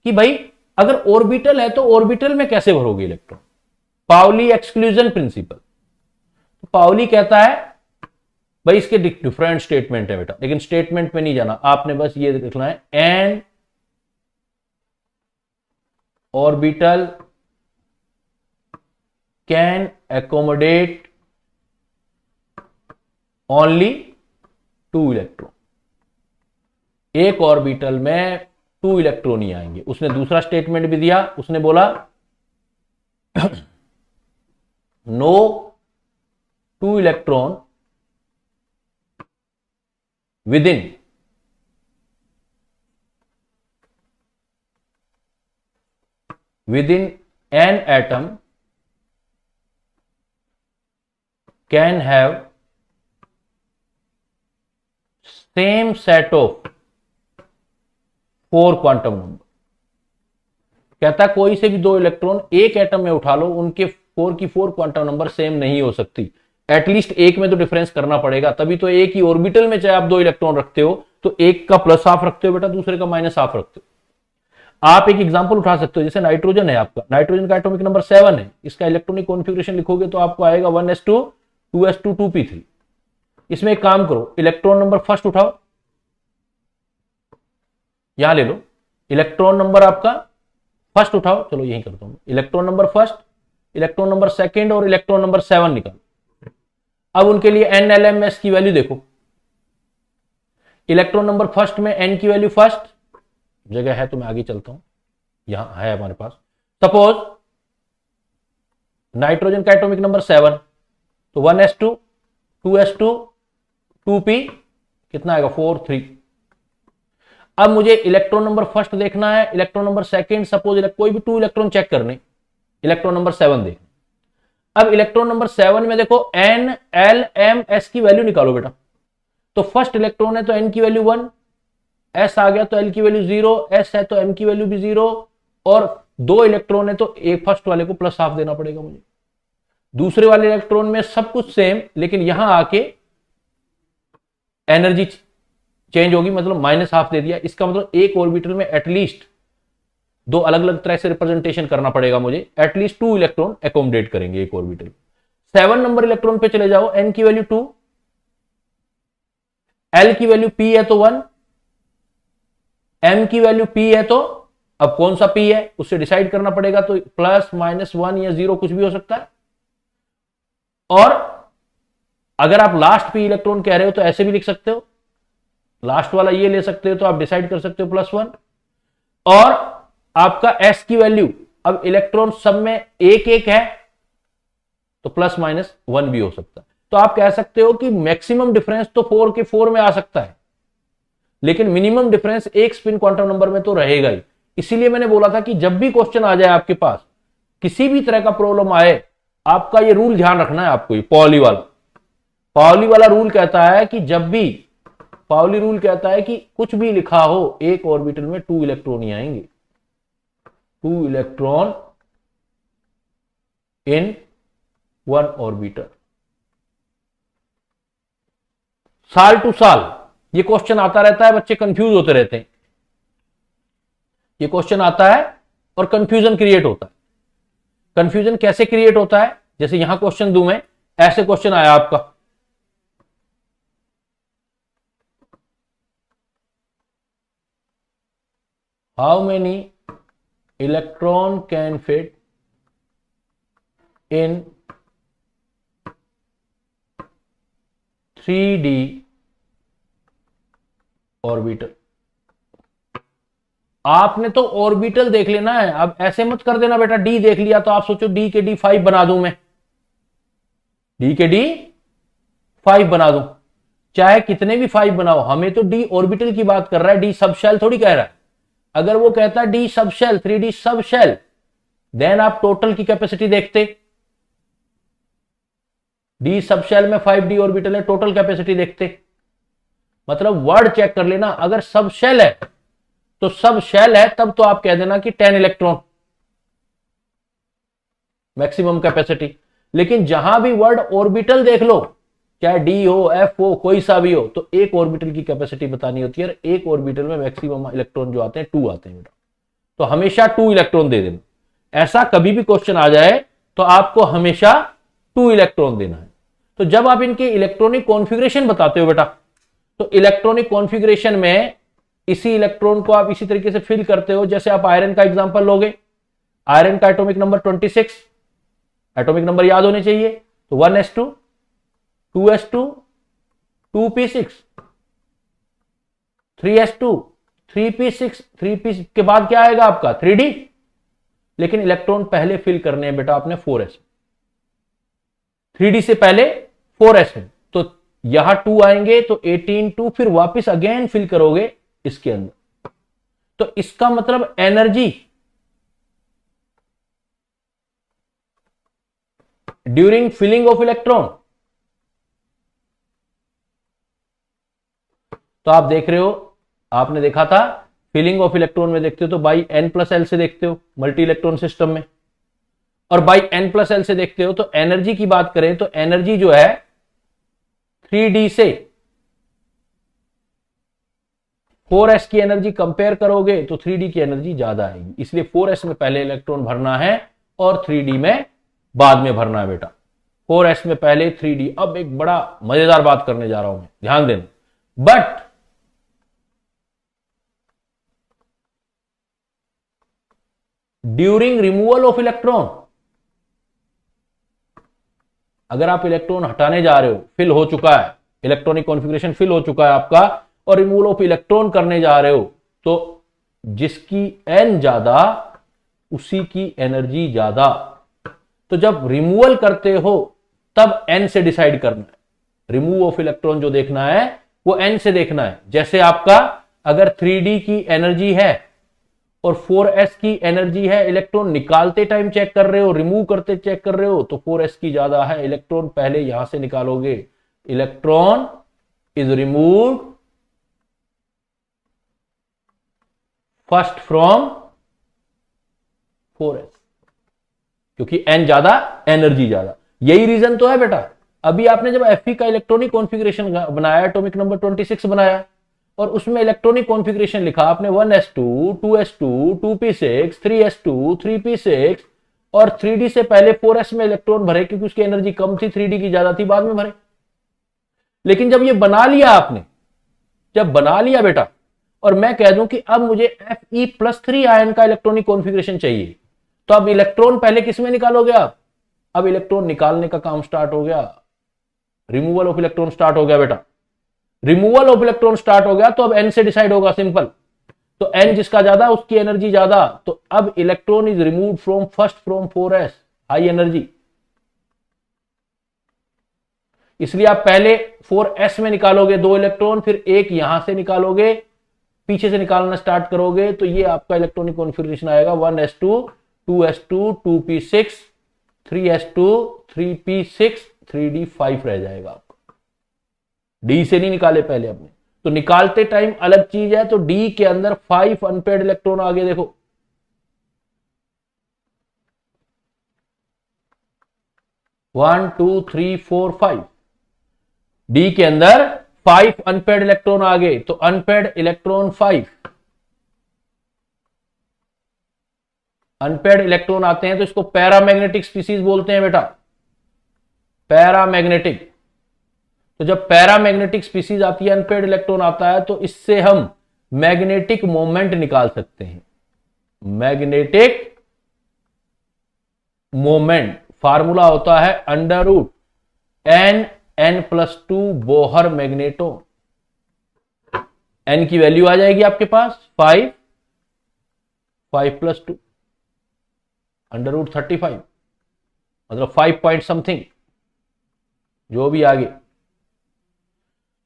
कि भाई अगर ऑर्बिटल है तो ऑर्बिटल में कैसे भरोगे इलेक्ट्रॉन, पाउली एक्सक्लूजन प्रिंसिपल। तो पाउली कहता है भाई इसके डिफरेंट स्टेटमेंट है बेटा, लेकिन स्टेटमेंट में नहीं जाना, आपने बस ये लिखना है N orbital can accommodate only 2 electron. एक ऑर्बिटल में 2 इलेक्ट्रॉन ही आएंगे। उसने दूसरा स्टेटमेंट भी दिया, उसने बोला no 2 electron within an atom can have same set of 4 quantum number. कहता है कोई से भी 2 इलेक्ट्रॉन एक एटम में उठा लो, उनके 4 की 4 क्वांटम नंबर सेम नहीं हो सकती, एटलीस्ट एक में तो डिफरेंस करना पड़ेगा, तभी तो एक ही ऑर्बिटल में चाहे आप 2 इलेक्ट्रॉन रखते हो तो एक का प्लस हाफ रखते हो बेटा, दूसरे का माइनस हाफ रखते हो। आप एक एग्जांपल उठा सकते हो, जैसे नाइट्रोजन है आपका, नाइट्रोजन का एटॉमिक नंबर 7 है, इसका इलेक्ट्रॉनिक कॉन्फ़िगरेशन लिखोगे तो आपको आएगा 1s2 2s2 2p3। इसमें एक काम करो, इलेक्ट्रॉन नंबर फर्स्ट उठाओ, यहां ले लो, इलेक्ट्रॉन नंबर आपका फर्स्ट उठाओ, चलो यही करता हूं, electron number first, electron number second और इलेक्ट्रॉन नंबर 7 निकालो। अब उनके लिए NLMS की वैल्यू देखो, इलेक्ट्रॉन नंबर फर्स्ट में n की वैल्यू फर्स्ट जगह है तो मैं आगे चलता हूं, यहां है हमारे पास, सपोज नाइट्रोजन का एटॉमिक नंबर 7, तो 1s2 2s2 2p कितना आएगा 4 3। अब मुझे इलेक्ट्रॉन नंबर फर्स्ट देखना है, इलेक्ट्रॉन नंबर सेकंड, सपोज कोई भी 2 इलेक्ट्रॉन चेक करने, इलेक्ट्रॉन नंबर 7 देखना। अब इलेक्ट्रॉन नंबर 7 में देखो N L M S की वैल्यू निकालो बेटा, तो फर्स्ट इलेक्ट्रॉन है तो N की वैल्यू 1, S आ गया तो L की वैल्यू 0, S है तो M की वैल्यू भी 0, और 2 इलेक्ट्रॉन है तो एक फर्स्ट वाले को प्लस हाफ देना पड़ेगा मुझे। दूसरे वाले इलेक्ट्रॉन में सब कुछ सेम, लेकिन यहां आके एनर्जी चेंज होगी, मतलब माइनस हाफ दे दिया। इसका मतलब एक ऑर्बिटल में एटलीस्ट 2 अलग अलग तरह से रिप्रेजेंटेशन करना पड़ेगा मुझे, एटलीस्ट 2 इलेक्ट्रॉन एकोमोडेट करेंगे एक ऑर्बिटल। 7 नंबर इलेक्ट्रॉन पे चले जाओ, N की वैल्यू 2, L की वैल्यू P है तो 1, M की वैल्यू P है तो, अब कौन सा P है उससे डिसाइड करना पड़ेगा, तो प्लस माइनस 1 या 0 कुछ भी हो सकता है। और अगर आप लास्ट P इलेक्ट्रॉन कह रहे हो तो ऐसे भी लिख सकते हो, लास्ट वाला ये ले सकते हो, तो आप डिसाइड कर सकते हो +1। और आपका S की वैल्यू, अब इलेक्ट्रॉन सब में एक एक है तो ±1 भी हो सकता है। तो आप कह सकते हो कि मैक्सिमम डिफरेंस तो 4 के 4 में आ सकता है, लेकिन मिनिमम डिफरेंस एक स्पिन क्वांटम नंबर में तो रहेगा ही। इसीलिए मैंने बोला था कि जब भी क्वेश्चन आ जाए आपके पास, किसी भी तरह का प्रॉब्लम आए, आपका ये रूल ध्यान रखना है आपको, ये पाउली वाला रूल कहता है कि जब भी, पाउली रूल कहता है कि कुछ भी लिखा हो एक ऑर्बिटल में 2 इलेक्ट्रॉन ही आएंगे, 2 इलेक्ट्रॉन इन 1 ऑर्बिटल। साल टू साल ये क्वेश्चन आता रहता है, बच्चे कंफ्यूज होते रहते हैं, ये क्वेश्चन आता है और कंफ्यूजन क्रिएट होता है। कंफ्यूजन कैसे क्रिएट होता है, जैसे यहां क्वेश्चन दूं मैं, ऐसे क्वेश्चन आया आपका, how many electron can fit in 3D orbital. आपने तो ऑर्बिटल देख लेना है, अब ऐसे मत कर देना बेटा डी देख लिया तो आप सोचो डी के डी 5 बना दूं मैं, डी के डी 5 बना दूं, चाहे कितने भी 5 बनाओ, हमें तो डी ऑर्बिटल की बात कर रहा है, डी सब शेल थोड़ी कह रहा है। अगर वो कहता है D sub shell, 3D sub shell, then आप टोटल की कैपेसिटी देखते, डी सब शेल में 5D ऑर्बिटल है, टोटल कैपेसिटी देखते। मतलब वर्ड चेक कर लेना, अगर सब शेल है तो सब शेल है, तब तो आप कह देना कि 10 इलेक्ट्रॉन मैक्सिमम कैपेसिटी। लेकिन जहां भी वर्ड ऑर्बिटल देख लो, चाहे डी हो एफ हो कोई सा भी हो, तो एक ऑर्बिटल की कैपेसिटी बतानी होती है, और एक ऑर्बिटल में मैक्सिमम इलेक्ट्रॉन जो आते हैं 2 आते हैं बेटा, तो हमेशा 2 इलेक्ट्रॉन दे देना। ऐसा कभी भी क्वेश्चन आ जाए तो आपको हमेशा 2 इलेक्ट्रॉन देना है। तो जब आप इनके इलेक्ट्रॉनिक कॉन्फ़िगरेशन बताते हो बेटा, तो इलेक्ट्रॉनिक कॉन्फ़िगरेशन में इसी इलेक्ट्रॉन को आप इसी तरीके से फिल करते हो, जैसे आप आयरन का एग्जांपल लोगे, आयरन का एटॉमिक नंबर 26, एटॉमिक नंबर याद होने चाहिए, तो 1s2 2s2 2p6 3s2 3p6, 3p के बाद क्या आएगा आपका 3d, लेकिन इलेक्ट्रॉन पहले फिल करने हैं बेटा आपने 4s, 3d से पहले 4s में, तो यहां 2 आएंगे तो 18 2, फिर वापस अगेन फिल करोगे इसके अंदर। तो इसका मतलब energy during filling of electron, तो आप देख रहे हो, आपने देखा था फिलिंग ऑफ इलेक्ट्रॉन में देखते हो तो बाई एन प्लस एल से देखते हो मल्टी इलेक्ट्रॉन सिस्टम में, और बाई एन प्लस एल से देखते हो। तो एनर्जी की बात करें तो एनर्जी जो है 3D से 4s की एनर्जी कंपेयर करोगे तो 3D की एनर्जी ज्यादा आएगी, इसलिए 4s में पहले इलेक्ट्रॉन भरना है और 3D में बाद में भरना है बेटा। 4s में पहले 3D। अब एक बड़ा मजेदार बात करने जा रहा हूं मैं, ध्यान देना। But during removal of electron, अगर आप इलेक्ट्रॉन हटाने जा रहे हो, फिल हो चुका है, इलेक्ट्रॉनिक कॉन्फ़िगरेशन फिल हो चुका है आपका, और रिमूवल ऑफ इलेक्ट्रॉन करने जा रहे हो, तो जिसकी एन ज्यादा उसी की एनर्जी ज्यादा। तो जब रिमूवल करते हो तब एन से डिसाइड करना है। रिमूव ऑफ इलेक्ट्रॉन जो देखना है वो एन से देखना है। जैसे आपका अगर 3D की एनर्जी है और 4s की एनर्जी है, इलेक्ट्रॉन निकालते टाइम चेक कर रहे हो, रिमूव करते चेक कर रहे हो, तो 4s की ज्यादा है, इलेक्ट्रॉन पहले यहां से निकालोगे। Electron is removed first from 4s, क्योंकि n ज्यादा, एनर्जी ज्यादा। यही रीजन तो है बेटा। अभी आपने जब Fe का इलेक्ट्रॉनिक कॉन्फ़िगरेशन बनाया, एटॉमिक नंबर 26 बनाया, और उसमें इलेक्ट्रॉनिक कॉन्फ़िगरेशन लिखा आपने 1s2 2s2 2p6 3s2 3p6, और 3D से पहले 4s में इलेक्ट्रॉन भरे क्योंकि उसकी एनर्जी कम थी, 3D की ज्यादा थी, बाद में भरे। लेकिन जब ये बना लिया आपने, जब बना लिया बेटा, और मैं कह दूं कि अब मुझे Fe+3 आयन का इलेक्ट्रॉनिक कॉन्फ़िगरेशन चाहिए, तो अब इलेक्ट्रॉन पहले किसमें निकालोगे आप? अब इलेक्ट्रॉन निकालने का काम स्टार्ट हो गया, रिमूवल ऑफ इलेक्ट्रॉन स्टार्ट हो गया बेटा। रिमूवल ऑफ इलेक्ट्रॉन स्टार्ट हो गया तो अब एन से डिसाइड होगा, सिंपल। तो एन जिसका ज्यादा उसकी एनर्जी ज्यादा, तो अब electron is removed from first from 4s, high energy. इसलिए आप पहले 4s में निकालोगे 2 इलेक्ट्रॉन, फिर एक यहां से निकालोगे, पीछे से निकालना स्टार्ट करोगे, तो ये आपका इलेक्ट्रॉनिक कॉन्फ़िगरेशन आएगा 1s2 2s2 2p6 3s2 3p6 3d5 रह जाएगा आपका। डी से नहीं निकाले पहले अपने, तो निकालते टाइम अलग चीज है। तो डी के अंदर 5 अनपेयर्ड इलेक्ट्रॉन आगे देखो, one two three four 5। D के अंदर 5 अनपेयर्ड इलेक्ट्रॉन आगे, तो अनपेयर्ड इलेक्ट्रॉन 5। अनपेयर्ड इलेक्ट्रॉन आते हैं तो इसको पैरामैग्नेटिक स्पीसीज बोलते हैं बेटा, पैरामैग्नेटिक। तो जब पैरामैग्नेटिक स्पीसीज आती है, अनपेयर्ड इलेक्ट्रॉन आता है, तो इससे हम मैग्नेटिक मोमेंट निकाल सकते हैं। मैग्नेटिक मोमेंट फार्मूला होता है √n+2 बोहर मैग्नेटो। n की वैल्यू आ जाएगी आपके पास 5 + 2 √35, मतलब 5 पॉइंट समथिंग, जो भी आगे।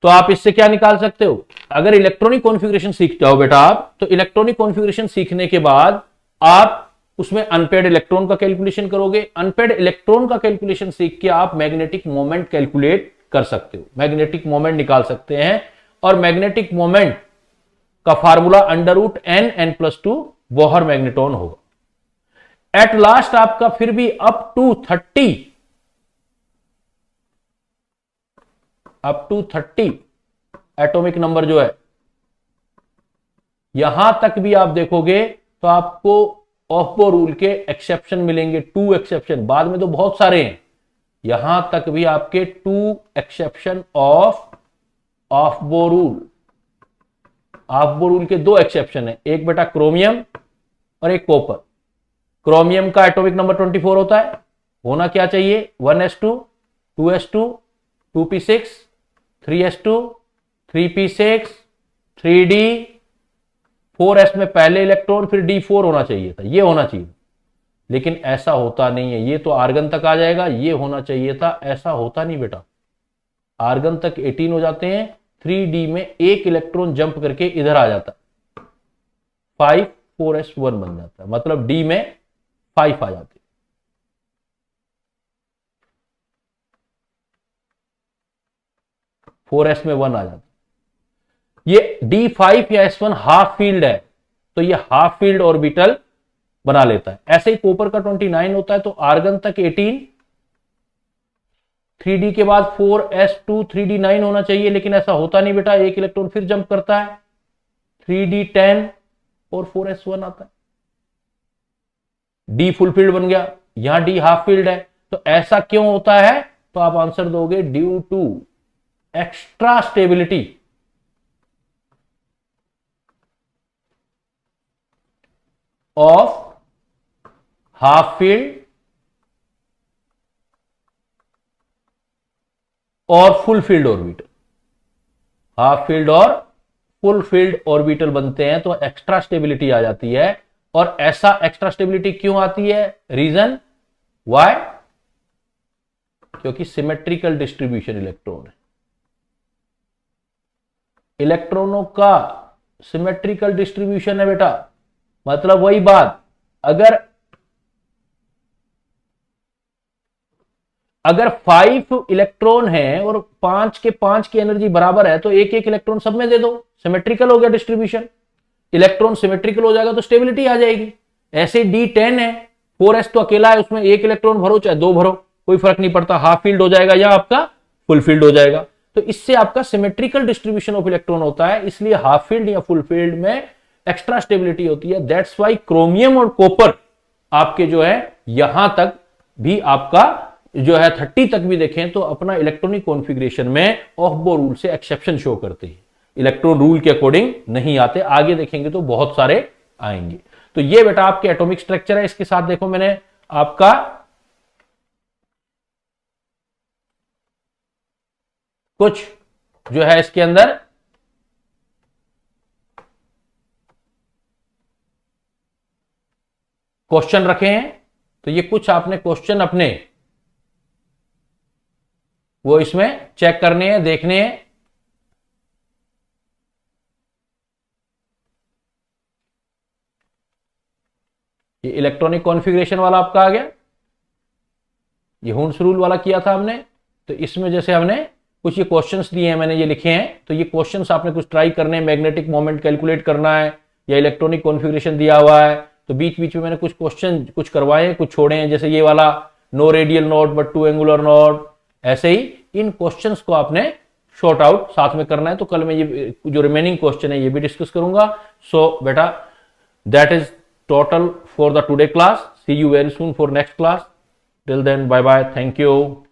तो आप इससे क्या निकाल सकते हो? अगर इलेक्ट्रॉनिक कॉन्फ़िगरेशन सीख जाओ बेटा आप, तो इलेक्ट्रॉनिक कॉन्फ़िगरेशन सीखने के बाद आप उसमें अनपेयर्ड इलेक्ट्रॉन का कैलकुलेशन करोगे। अनपेयर्ड इलेक्ट्रॉन का कैलकुलेशन सीख के आप मैग्नेटिक मोमेंट कैलकुलेट कर सकते हो, मैग्नेटिक मोमेंट निकाल सकते हैं। और मैग्नेटिक मोमेंट का फार्मूला √n+2 बोहर मैग्नेटॉन होगा। एट लास्ट आपका फिर भी अप टू 30 एटॉमिक नंबर जो है, यहां तक भी आप देखोगे तो आपको ऑफ-बो रूल के एक्सेप्शन मिलेंगे, 2 एक्सेप्शन। बाद में तो बहुत सारे हैं, यहां तक भी आपके 2 एक्सेप्शन ऑफ-बो रूल। ऑफ-बो रूल के 2 एक्सेप्शन है, एक बेटा क्रोमियम और एक कॉपर। क्रोमियम का एटॉमिक नंबर 24 होता है, होना क्या चाहिए? 1s2 2s2 2p6 3s2 3p6 3d 4s में पहले इलेक्ट्रॉन, फिर d4 होना चाहिए था, ये होना चाहिए। लेकिन ऐसा होता नहीं है, ये तो आर्गन तक आ जाएगा, ये होना चाहिए था, ऐसा होता नहीं बेटा। आर्गन तक 18 हो जाते हैं, 3d में एक इलेक्ट्रॉन जंप करके इधर आ जाता है, 5 4s1 बन जाता है, मतलब d में 5 आ जाते हैं। 4s में 1 आ जाता है। ये D5 या S1 हाफ फील्ड है, तो ये हाफ फील्ड ऑर्बिटल बना लेता है। ऐसे ही कॉपर का 29 होता है, तो आर्गन तक 18, 3d के बाद 4s2 3d9 होना चाहिए, लेकिन ऐसा होता नहीं बेटा, एक इलेक्ट्रॉन फिर जंप करता है, 3d10 और 4s1 आता है, डी फुल फील्ड बन गया, यहां डी हाफ फील्ड है। तो ऐसा क्यों होता है, तो आप आंसर दोगे due to extra stability of half filled और full filled orbital. Half filled और फुल फील्ड ऑर्बिटल बनते हैं तो एक्स्ट्रा स्टेबिलिटी आ जाती है। और ऐसा एक्स्ट्रा स्टेबिलिटी क्यों आती है, रीजन व्हाई, क्योंकि सिमेट्रिकल डिस्ट्रीब्यूशन इलेक्ट्रॉन है। इलेक्ट्रॉनों का सिमेट्रिकल डिस्ट्रीब्यूशन है बेटा, मतलब वही बात, अगर 5 इलेक्ट्रॉन है और 5 के 5 की एनर्जी बराबर है, तो एक एक इलेक्ट्रॉन सब में दे दो, सिमेट्रिकल हो गया डिस्ट्रीब्यूशन। इलेक्ट्रॉन सिमेट्रिकल हो जाएगा तो स्टेबिलिटी आ जाएगी। ऐसे D10 है, 4s तो अकेला है, उसमें एक इलेक्ट्रॉन भरो चाहे 2 भरो, कोई फर्क नहीं पड़ता, हाफ फील्ड हो जाएगा या आपका फुल फील्ड हो जाएगा। तो इससे आपका सिमेट्रिकल डिस्ट्रीब्यूशन ऑफ इलेक्ट्रॉन होता है, इसलिए हाफ फील्ड या फुल फील्ड में एक्स्ट्रा स्टेबिलिटी होती है। दैट्स वाई क्रोमियम और कॉपर आपके जो है यहां तक भी आपका जो है 30 तक भी देखें तो अपना इलेक्ट्रॉनिक कॉन्फ़िगरेशन में ऑफ-बो रूल से एक्सेप्शन शो करते हैं, इलेक्ट्रॉन रूल के अकॉर्डिंग नहीं आते। आगे देखेंगे तो बहुत सारे आएंगे। तो ये बेटा आपके एटॉमिक स्ट्रक्चर है। इसके साथ देखो मैंने आपका कुछ जो है इसके अंदर क्वेश्चन रखे हैं, तो ये कुछ आपने क्वेश्चन अपने वो इसमें चेक करने हैं, देखने हैं। ये इलेक्ट्रॉनिक कॉन्फ़िगरेशन वाला आपका आ गया, ये हुन्स रूल वाला किया था हमने। तो इसमें जैसे हमने कुछ ये क्वेश्चंस दिए हैं, मैंने ये लिखे हैं, तो ये क्वेश्चंस आपने कुछ ट्राई करने हैं, मैग्नेटिक मोमेंट कैलकुलेट करना है या इलेक्ट्रॉनिक कॉन्फ़िगरेशन दिया हुआ है, तो बीच बीच में मैंने कुछ क्वेश्चन कुछ करवाए हैं, कुछ छोड़े हैं, जैसे ये वाला no radial node but 2 angular node. ऐसे ही इन क्वेश्चंस को आपने शॉर्ट आउट साथ में करना है। तो कल मैं ये जो रिमेनिंग क्वेश्चन है ये भी डिस्कस करूंगा। सो बेटा that is total for the today class. See you very soon for next class. Till then, bye bye. Thank you.